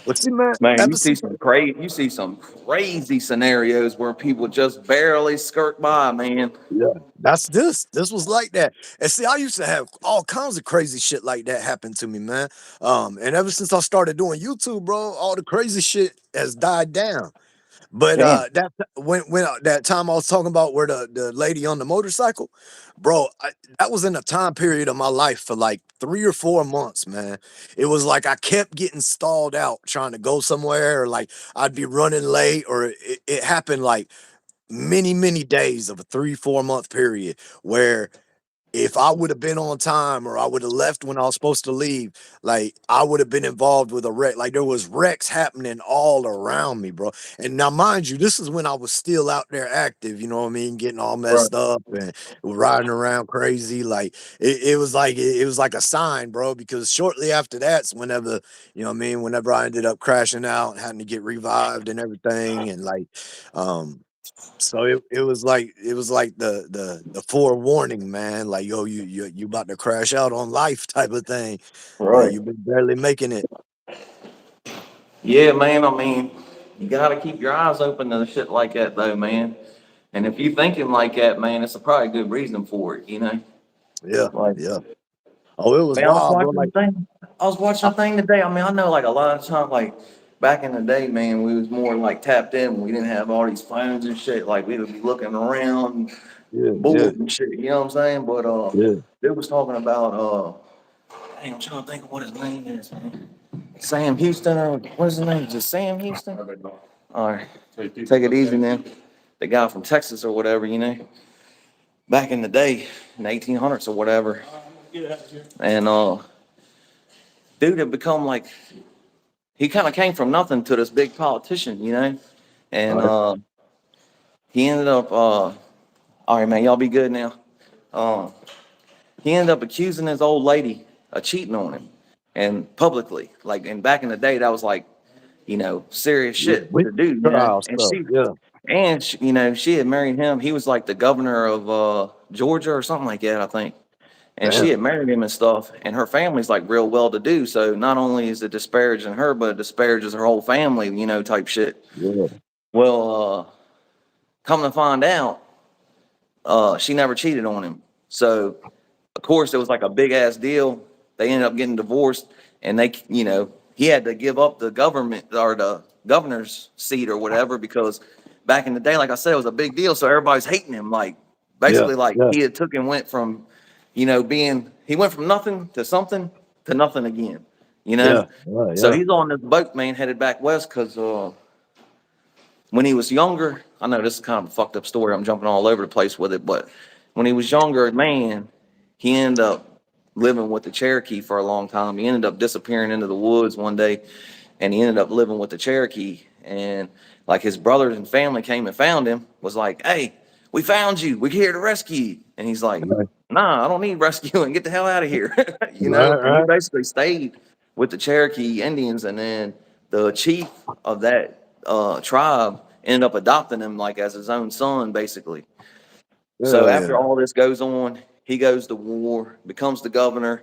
But see, man, Man, ever since you see some crazy scenarios where people just barely skirt by, man. yeah, that's this. This was like that. And see, I used to have all kinds of crazy shit like that happen to me, man. And ever since I started doing YouTube, bro, all the crazy shit has died down. But Damn. when that time I was talking about where the lady on the motorcycle, bro, that was in a time period of my life for like 3 or 4 months, man. It was like I kept getting stalled out trying to go somewhere, or like I'd be running late, or it happened like many days of a 3 4 month period where if I would have been on time or I would have left when I was supposed to leave, like I would have been involved with a wreck. Like there was wrecks happening all around me, bro. And now, mind you, this is when I was still out there active, you know what I mean, getting all Right. messed up and riding around crazy. Like it was like it was like a sign, bro. Because shortly after that's whenever, you know what I mean, whenever I ended up crashing out and having to get revived and everything, and like, um, so it was like the forewarning, man. Like, yo, you about to crash out on life type of thing. Right. You've been barely making it. Yeah, man. I mean, you gotta keep your eyes open to shit like that, though, man. And if you thinking like that, man, it's a probably good reason for it, you know. Yeah, Like, yeah. Oh, it was man, I was wild, bro. watching Like, the thing. I was watching I, the thing today. I mean, I know like a lot of times, like back in the day, man, we was more like tapped in. We didn't have all these phones and shit. Like we would be looking around, yeah, yeah, bored and shit. You know what I'm saying? But yeah. they was talking about dang, I'm trying to think of what his name is, man. Sam Houston or what is his name? Is it Sam Houston? All right, take it easy, man. The guy from Texas or whatever, you know. Back in the day, in the 1800s or whatever, Get out of here. and dude had become like he kind of came from nothing to this big politician, you know, and Right. he ended up. All right, man, y'all be good now. Uh, he ended up accusing his old lady of cheating on him, and publicly, like, and back in the day, that was like, you know, serious Yeah, shit with to do, you know. trial stuff. Yeah, You know, she had married him. He was like the governor of Georgia or something like that, I think. And she damn. had married him and stuff, and her family's like real well to do. So not only is it disparaging her, but it disparages her whole family, you know, type shit. Yeah, Well, come to find out, she never cheated on him. So of course it was like a big ass deal. They ended up getting divorced, and they, you know, he had to give up the government or the governor's seat or whatever because back in the day, like I said, it was a big deal. So everybody's hating him. Like yeah, basically, like yeah, he had took and went from, you know, he went from nothing to something to nothing again. You know, yeah, yeah, so yeah. he's on this boat, man, headed back west because when he was younger, I know this is kind of a fucked up story. I'm jumping all over the place with it, but when he was younger, man, he ended up living with the Cherokee for a long time. He ended up disappearing into the woods one day, and he ended up living with the Cherokee. And like his brothers and family came and found him, was like, "Hey, we found you. We're here to rescue you." And he's like, Right, "Nah, I don't need rescuing. Get the hell out of here." right, And he right. basically stayed with the Cherokee Indians, and then the chief of that tribe ended up adopting him like as his own son, basically. So Hell after yeah. all this goes on, he goes to war, becomes the governor,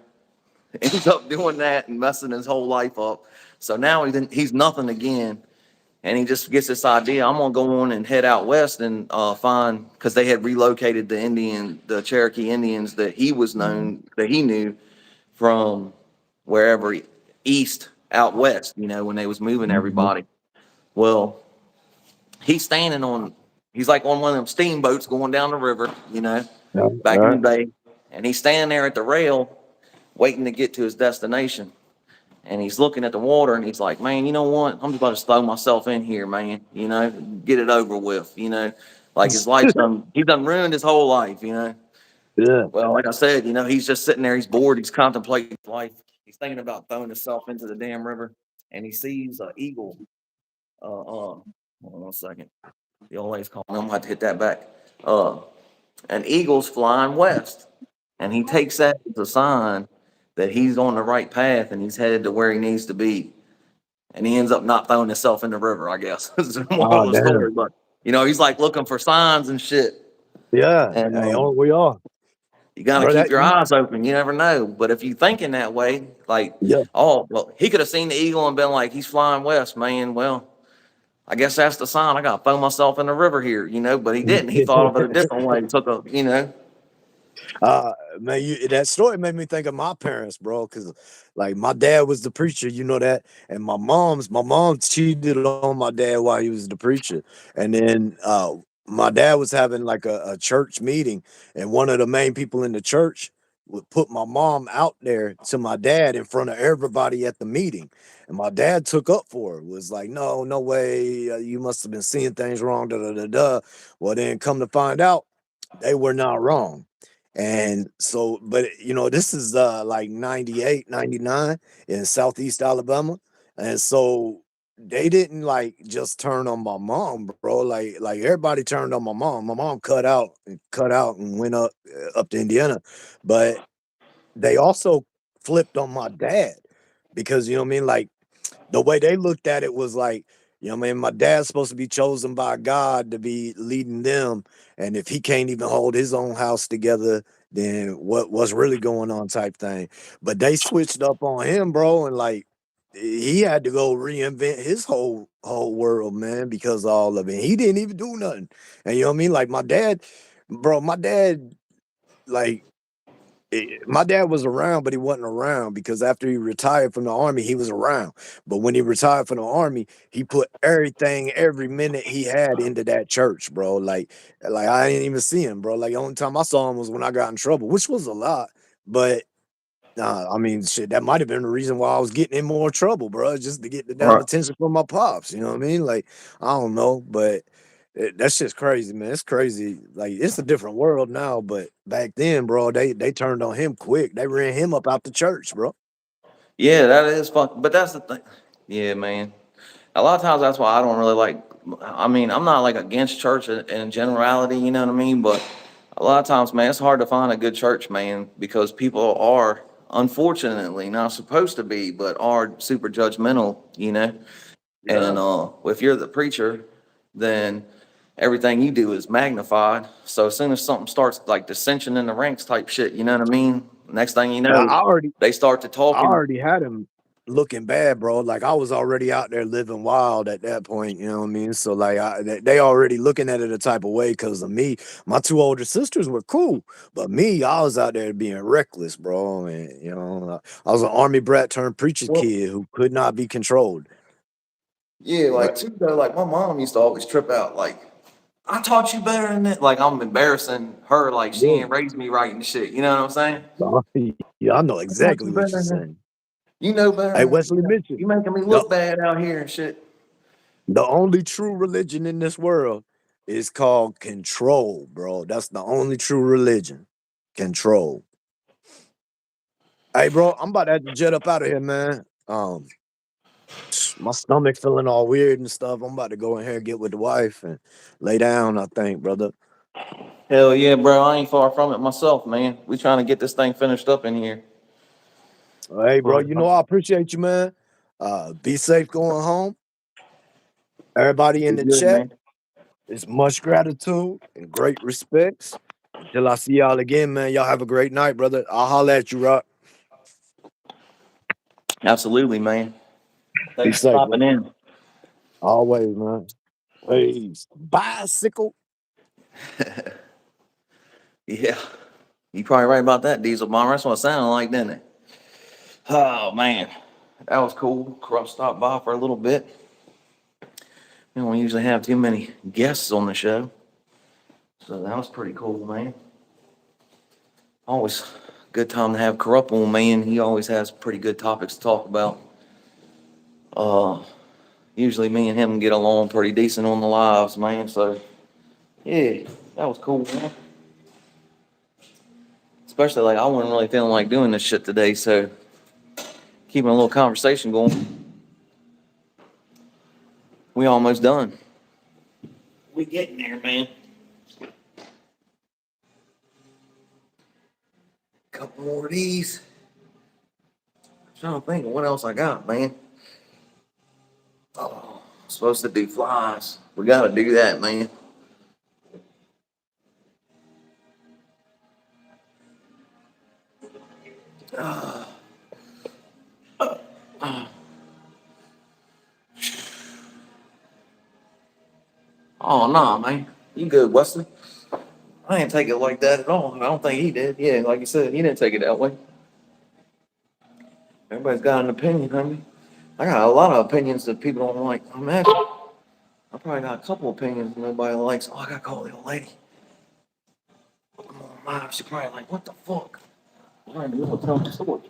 ends up doing that and messing his whole life up. So now he's nothing again, and he just gets this idea: I'm gonna go on and head out west and find, because they had relocated the Cherokee Indians that he knew from wherever east out west. When they was moving Mhm. everybody. Well, he's standing on, he's like on one of them steamboats going down the river, Yeah, back in the right. day, and he's standing there at the rail waiting to get to his destination. And he's looking at the water and he's like, "Man, you know what? I'm just about to throw myself in here, man. Get it over with. Like his life's done. He's done ruined his whole life. Yeah. Well, like I said, he's just sitting there. He's bored. He's contemplating life. He's thinking about throwing himself into the damn river, and he sees an eagle. Hold on one second. The old lady's calling. I'm gonna have to hit that back. Uh, an eagle's flying west, and he takes that as a sign that he's on the right path and he's headed to where he needs to be. And he ends up not throwing himself in the river, I guess. Is the moral Oh, of the damn. story. But he's like looking for signs and shit. Yeah. And Hey, we are. you got to Bro, keep your eyes open. You never know. But if you thinking that way, like, yeah. oh, well, he could have seen the eagle and been like, he's flying west, man. Well, I guess that's the sign. I got to throw myself in the river here. But he didn't. He thought of it a different way. He took a. Uh, man, that story made me think of my parents, bro. Cause like my dad was the preacher, you know that, and my mom cheated on my dad while he was the preacher, and then my dad was having like a church meeting, and one of the main people in the church would put my mom out there to my dad in front of everybody at the meeting, and my dad took up for it. Was like, no, no way, you must have been seeing things wrong. Da da da da. Well, then come to find out, they were not wrong. And so, but this is like 98, 99 in Southeast Alabama. And so they didn't like just turn on my mom, bro. Like everybody turned on my mom. My mom cut out and went up to Indiana. But they also flipped on my dad because you know what I mean? Like the way they looked at it was like, my dad's supposed to be chosen by God to be leading them. And if he can't even hold his own house together, then what's really going on type thing. But they switched up on him, bro, and like he had to go reinvent his whole world, man, because of all of it. He didn't even do nothing. And you know what I mean? Like my dad, like my dad was around, but he wasn't around because after he retired from the army, he was around. But when he retired from the army, he put everything, every minute he had into that church, bro. Like I didn't even see him, bro. Like the only time I saw him was when I got in trouble, which was a lot. But I mean, shit, that might have been the reason why I was getting in more trouble, bro. Just to get the damn Right. attention from my pops. You know what I mean? Like, I don't know, but that's just crazy, man. It's crazy. Like, it's a different world now, but back then, bro, they turned on him quick. They ran him up out the church, bro. Yeah, that is fun. But that's the thing. Yeah, man. A lot of times that's why I don't really like. I mean, I'm not like against church in generality, you know what I mean? But a lot of times, man, it's hard to find a good church, man, because people are unfortunately not supposed to be, but are super judgmental. And Yeah. if you're the preacher, then everything you do is magnified. So as soon as something starts like dissension in the ranks type shit, you know what I mean? Next thing you I know, already they start to I talking. already had him looking bad, bro. Like I was already out there living wild at that point, you know what I mean? So like they already looking at it a type of way because of me. My two older sisters were cool, but me, I was out there being reckless, bro. And I was an army brat turned preacher Well, kid who could not be controlled. yeah, like But too though, like my mom used to always trip out, like, I taught you better than that. Like I'm embarrassing her, like she yeah, ain't raised me right and shit. You know what I'm saying? yeah, I know I taught exactly you what better you're than that. saying. You know better Hey, than Wesley Mitchell, you making me the look bad out here and shit. the only true religion in this world is called control, bro. That's the only true religion. Control. Hey, bro, I'm about to have to jet up out of here, man. My stomach feeling all weird and stuff. I'm about to go in here and get with the wife and lay down, I think, brother. Hell yeah, bro. I ain't far from it myself, man. We trying to get this thing finished up in here. Hey, bro, But, you know I appreciate you, man. Be safe going home. Everybody in be the good, chat, man. it's much gratitude and great respects. Until I see y'all again, man. Y'all have a great night, brother. I'll holler at you, Rock. Absolutely, man. Be Thanks for safe, man. stopping in. Always, man. Peace. Bicycle. Yeah. You probably right about that, Diesel Bomber. That's what it sounded like, didn't it? Oh, man. That was cool. Corrupt stopped by for a little bit. We don't usually have too many guests on the show. So that was pretty cool, man. Always good time to have Corrupt on, man. He always has pretty good topics to talk about. Uh, Usually me and him get along pretty decent on the lives, man. So yeah, that was cool, man. Especially like I wasn't really feeling like doing this shit today, so keeping a little conversation going. We almost done. We getting there, man. Couple more of these. I'm trying to think of what else I got, man. Oh, I'm supposed to do flies. We gotta do that, man. Oh nah, man. You good, Wesley? I didn't take it like that at all. I don't think he did. Yeah, like you said, he didn't take it that way. Everybody's got an opinion, honey. I got a lot of opinions that people don't like. Imagine. I probably got a couple opinions nobody likes. Oh, I gotta call the old lady. Come on, mom. She probably like, what the fuck? I'm trying to tell the story.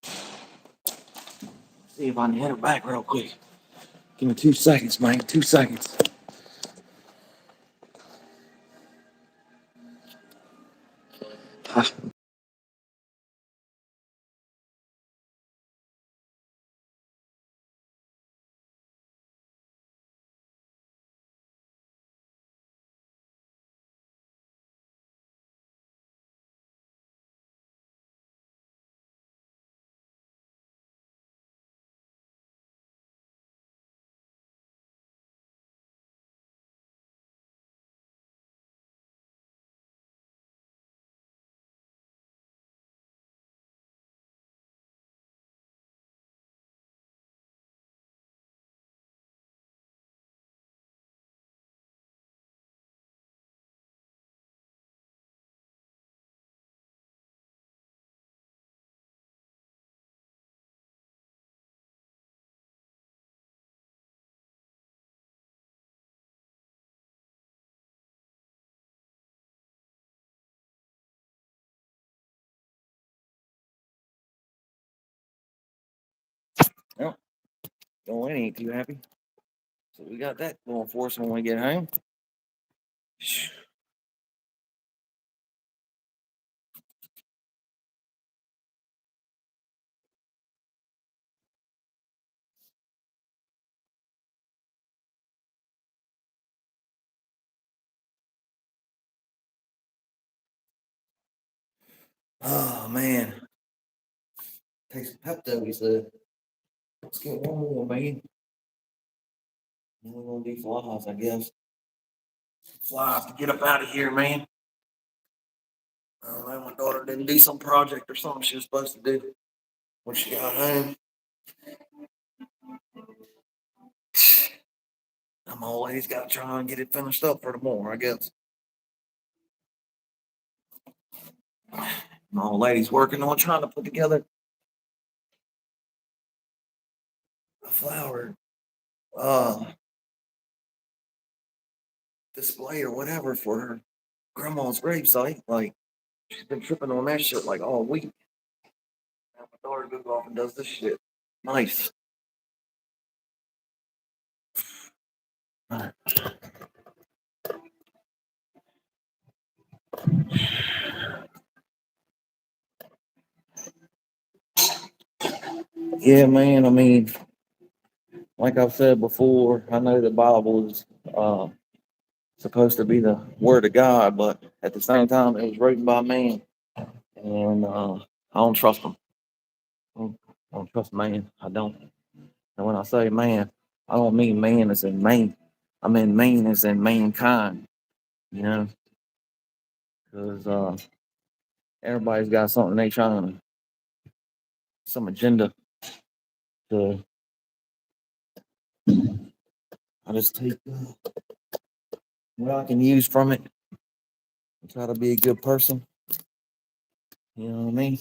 See if I can hit her back real quick. Give me 2 seconds, man. 2 seconds. Ah, well, Joanne ain't too happy. So we got that going for us when we get home. Oh, man. Take some Pepto, he said. Let's get one more, man. Then we're gonna do flies, I guess. Flies to get up out of here, man. I don't know, my daughter didn't do some project or something she was supposed to do when she got home. I'm always got to try and get it finished up for tomorrow, I guess. My old lady's working on trying to put together a flower display or whatever for her grandma's gravesite. Like, she's been tripping on that shit like all week. Now my daughter goes off and does this shit. Nice. All right. Yeah, man. I mean, like I've said before, I know the Bible is supposed to be the word of God, but at the same time, it was written by man, and I don't trust them. I don't trust man. I don't. And when I say man, I don't mean man as in man. I mean man as in mankind. You know, because everybody's got something they trying to, some agenda to. I just take what I can use from it and try to be a good person. You know what I mean?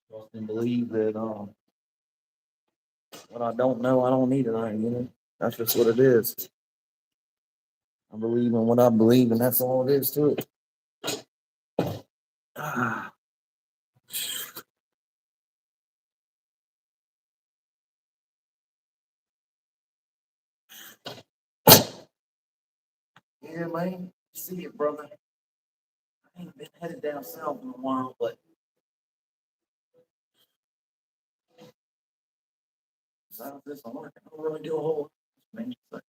Trust and believe that what I don't know, I don't need it. You know, that's just what it is. I believe in what I believe, and that's all it is to it. Ah, yeah, man. See it, brother. I ain't been headed down south in a while, but besides this, I'm working. I don't really do a whole lot, man. But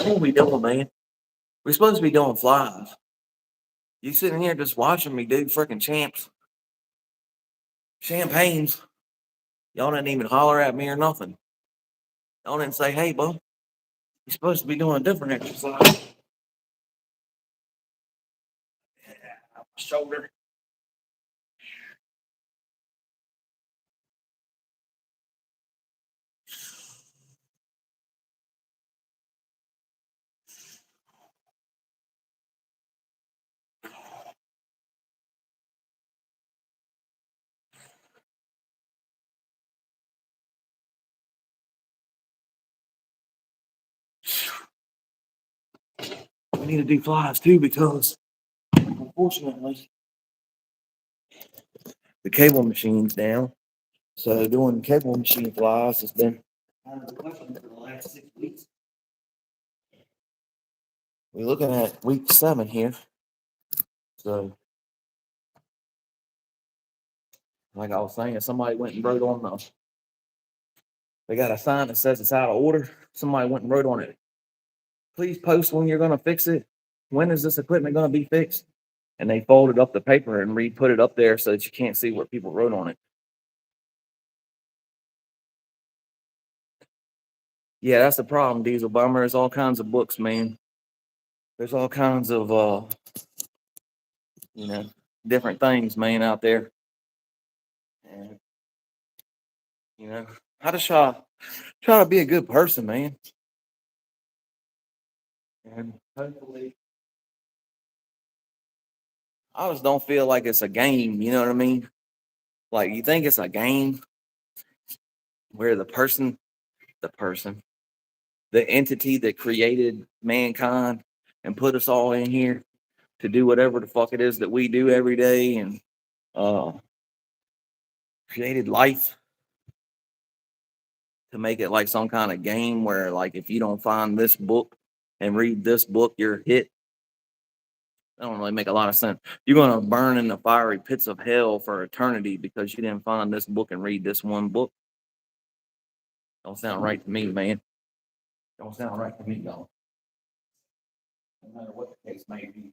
what we doing, man? We're supposed to be doing flies. You sitting here just watching me do freaking champs, champagnes. Y'all didn't even holler at me or nothing. Y'all didn't say, hey, bro, you're supposed to be doing a different exercise. Shoulder. We need to do flies too because unfortunately the cable machine's down. So doing cable machine flies has been kind of the question for the last 6 weeks. We're looking at week 7 here. So like I was saying, somebody went and wrote on the, they got a sign that says it's out of order. Somebody went and wrote on it. Please post when you're gonna fix it. When is this equipment gonna be fixed? And they folded up the paper and re-put it up there so that you can't see what people wrote on it. Yeah, that's the problem, Diesel Bomber. There's all kinds of books, man. There's all kinds of you know, different things, man, out there. And you know, I just try to be a good person, man. And hopefully I just don't feel like it's a game, you know what I mean? Like you think it's a game where the person, the entity that created mankind and put us all in here to do whatever the fuck it is that we do every day and uh created life to make it like some kind of game where like if you don't find this book and read this book, you're hit. That don't really make a lot of sense. You're gonna burn in the fiery pits of hell for eternity because you didn't find this book and read this one book. Don't sound right to me, man. Don't sound right to me, y'all. No matter what the case may be,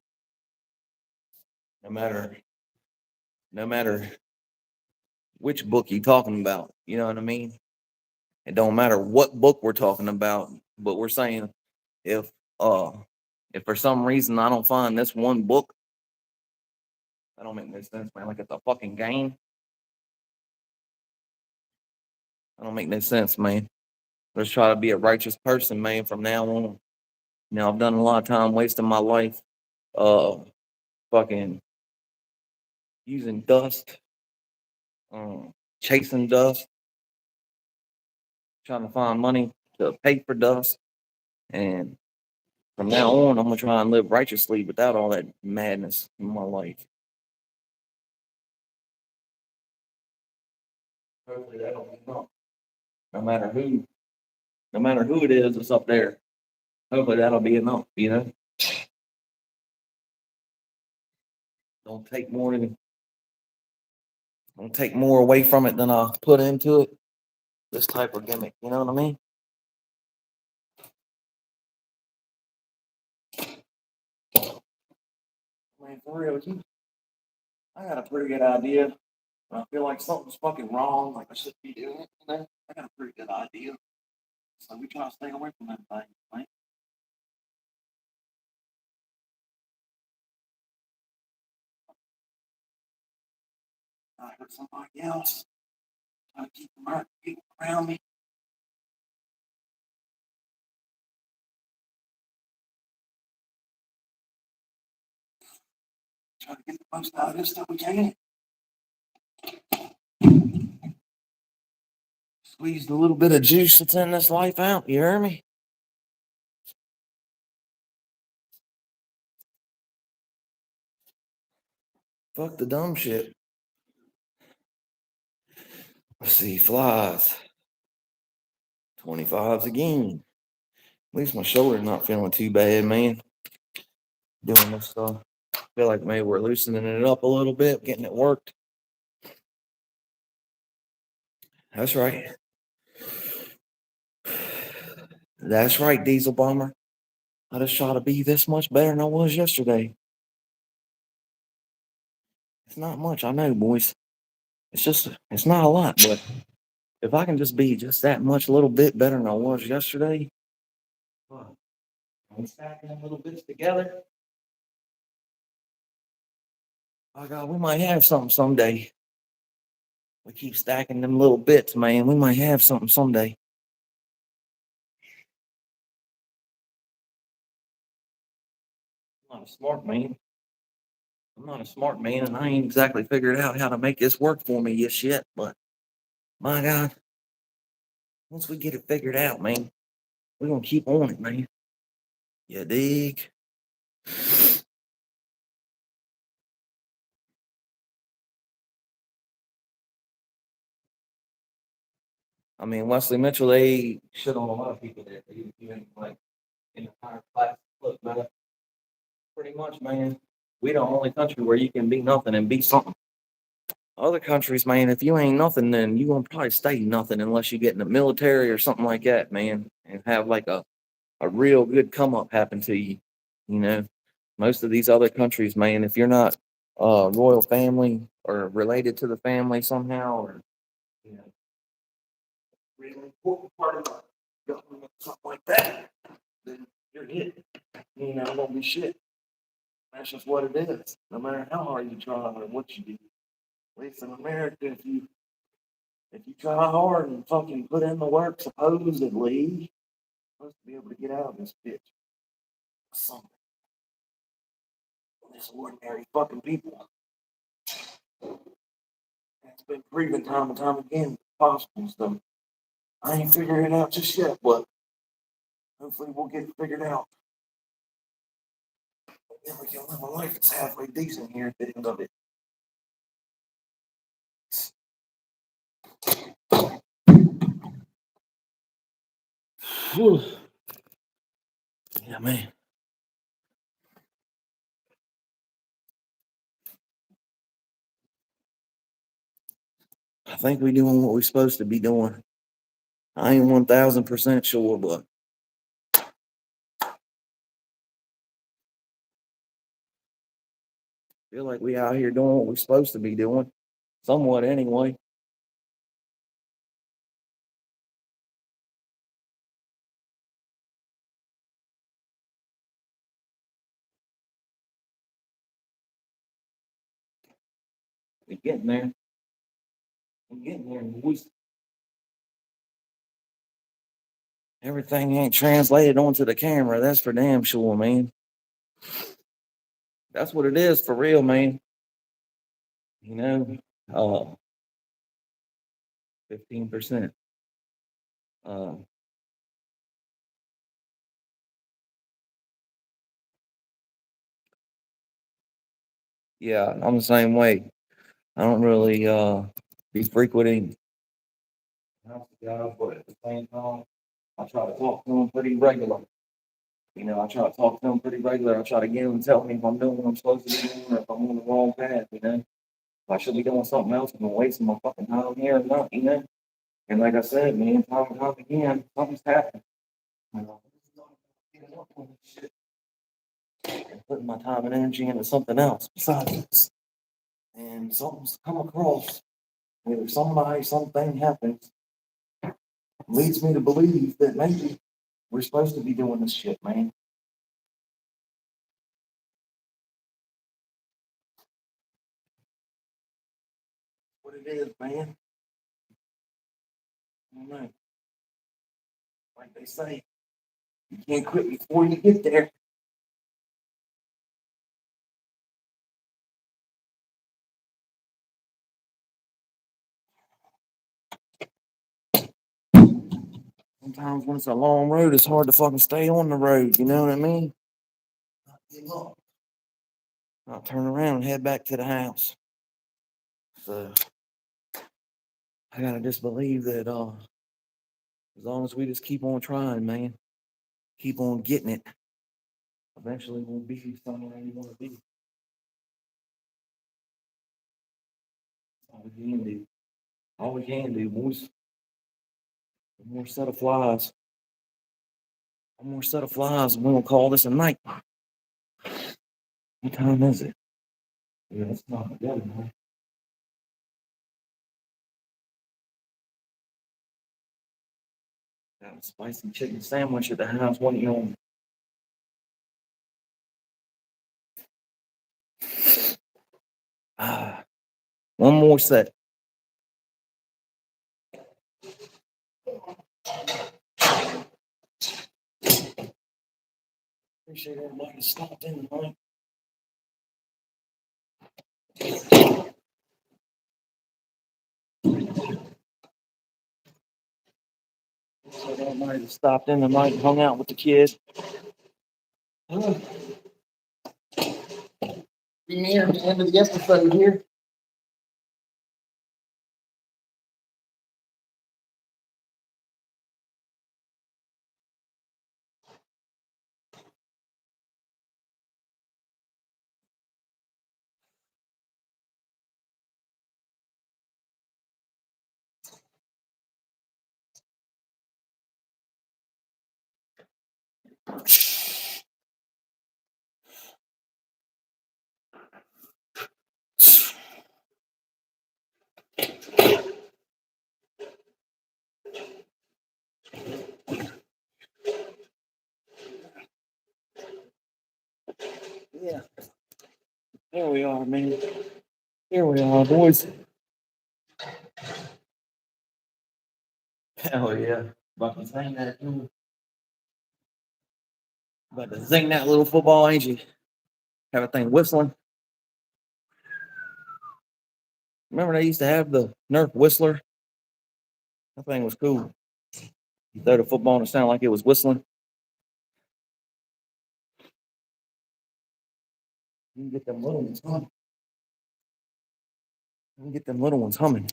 no matter no matter which book you talking about, you know what I mean? It don't matter what book we're talking about, but we're saying if uh if for some reason I don't find this one book, that don't make no sense, man. Like it's a fucking game. That don't make no sense, man. Let's try to be a righteous person, man, from now on. Now I've done a lot of time wasting my life uh fucking using dust chasing dust, trying to find money to pay for dust. And from now on, I'm gonna try and live righteously without all that madness in my life. Hopefully that'll be enough. No matter who, no matter who it is that's up there. Hopefully that'll be enough, you know. Don't take more than don't take more away from it than I put into it. This type of gimmick, you know what I mean? Man, for real, I got a pretty good idea. I feel like something's fucking wrong, like I should be doing it. You know? I got a pretty good idea. So we try to stay away from that thing, man. I heard somebody else trying to keep the people around me. Try to get the most out of this that we can. Squeeze the little bit of juice that's in this life out, you hear me? Fuck the dumb shit. Let's see, flies. 25s again. At least my shoulder's not feeling too bad, man. Doing this stuff. Feel like maybe we're loosening it up a little bit, getting it worked. That's right. That's right, Diesel Bomber. I just try to be this much better than I was yesterday. It's not much, I know, boys. It's not a lot, but if I can just be just that much, a little bit better than I was yesterday, I'm stacking them little bits together. Oh God, we might have something someday. We keep stacking them little bits, man. We might have something someday. I'm not a smart man. I'm not a smart man, and I ain't exactly figured out how to make this work for me just yet. But my God, once we get it figured out, man, we're gonna keep on it, man. You dig? I mean, Wesley Mitchell, they shit on a lot of people that you ain't like in the higher class. Look, man, pretty much, man. We the only country where you can be nothing and be something. Other countries, man, if you ain't nothing, then you gonna probably stay nothing unless you get in the military or something like that, man, and have like a real good come up happen to you. You know, most of these other countries, man, if you're not royal family or related to the family somehow, or you know, really important part of the government, something like that, then you're it. You know, it won't be shit. That's just what it is. No matter how hard you try or what you do. At least in America, if you try hard and fucking put in the work, supposedly, you're supposed to be able to get out of this bitch. Something. This ordinary fucking people. It's been proven time and time again possible stuff. I ain't figuring it out just yet, but hopefully we'll get it figured out. Then we can live a life that's halfway decent here at the end of it. Whew. Yeah, man. I think we doing what we're supposed to be doing. I ain't 1000% sure, but feel like we out here doing what we're supposed to be doing, somewhat anyway. We're getting there. We're getting there. Everything ain't translated onto the camera. That's for damn sure, man. That's what it is for real, man. You know, 15%. Uh, yeah, I'm the same way. I don't really be frequenting house guys, but at the same time, I try to talk to them pretty regular. You know, I try to talk to them pretty regular. I try to get them and tell me if I'm doing what I'm supposed to be doing or if I'm on the wrong path, you know. If I should be doing something else, I'm wasting my fucking time here or not, you know. And like I said, man, time and time again, something's happened. You know, shit, and putting my time and energy into something else besides this. And something's come across. Either somebody, something happens, leads me to believe that maybe we're supposed to be doing this shit, man. What it is, man. I don't know. Like they say, you can't quit before you get there. Sometimes when it's a long road, it's hard to fucking stay on the road. You know what I mean? Not give up. I'll turn around and head back to the house. So I gotta just believe that as long as we just keep on trying, man, keep on getting it, eventually we'll be somewhere you want to be. All we can do. All we can do, boys. One more set of flies. One more set of flies, and we'll call this a night. What time is it? Yeah, it's not good, man. Got a spicy chicken sandwich at the house. What are you on? Ah, one more set. Appreciate everybody that stopped in tonight. Appreciate everybody that stopped in tonight and hung out with the kids. Be near the end of the episode here. Yeah, here we are, man. Here we are, boys. Hell yeah. About to zing that, about to zing that little football, ain't you? Have a thing whistling. Remember they used to have the Nerf Whistler? That thing was cool. You throw the football and it sounded like it was whistling. You can get them little ones humming. You can get them little ones humming.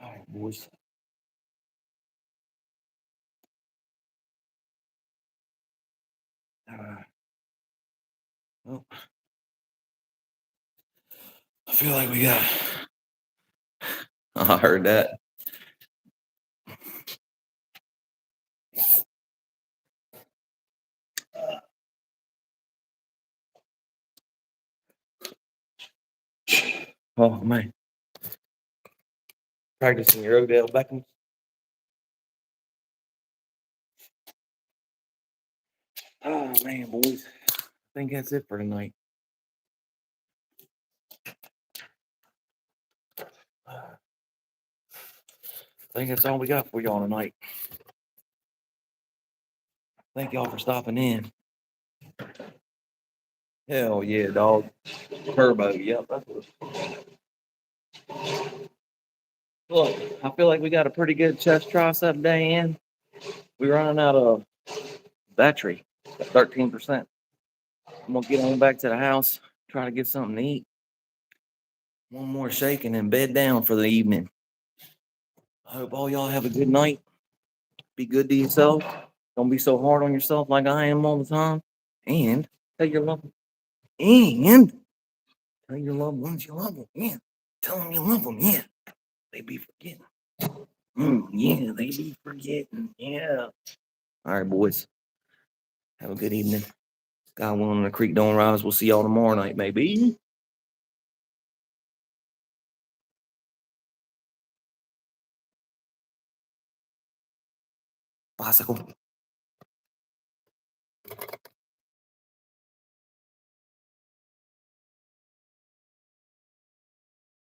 All right, boys. Well, I feel like we got. I heard that. Oh man, practicing your Odell Beckham. Oh man, boys. I think that's it for tonight. I think that's all we got for y'all tonight. Thank y'all for stopping in. Hell yeah, dog. Turbo, yep. That's what. Look, I feel like we got a pretty good chest tricep day in. We're running out of battery at 13%. I'm gonna get on back to the house, try to get something to eat. One more shake and then bed down for the evening. I hope all y'all have a good night. Be good to yourself. Don't be so hard on yourself like I am all the time. And tell your loved and tell your loved ones you love them. Yeah. Tell them you love them. Yeah. They be forgetting. Yeah, they be forgetting. Yeah. All right, boys. Have a good evening. God willing, the creek don't rise. We'll see y'all tomorrow night, maybe. Bicycle.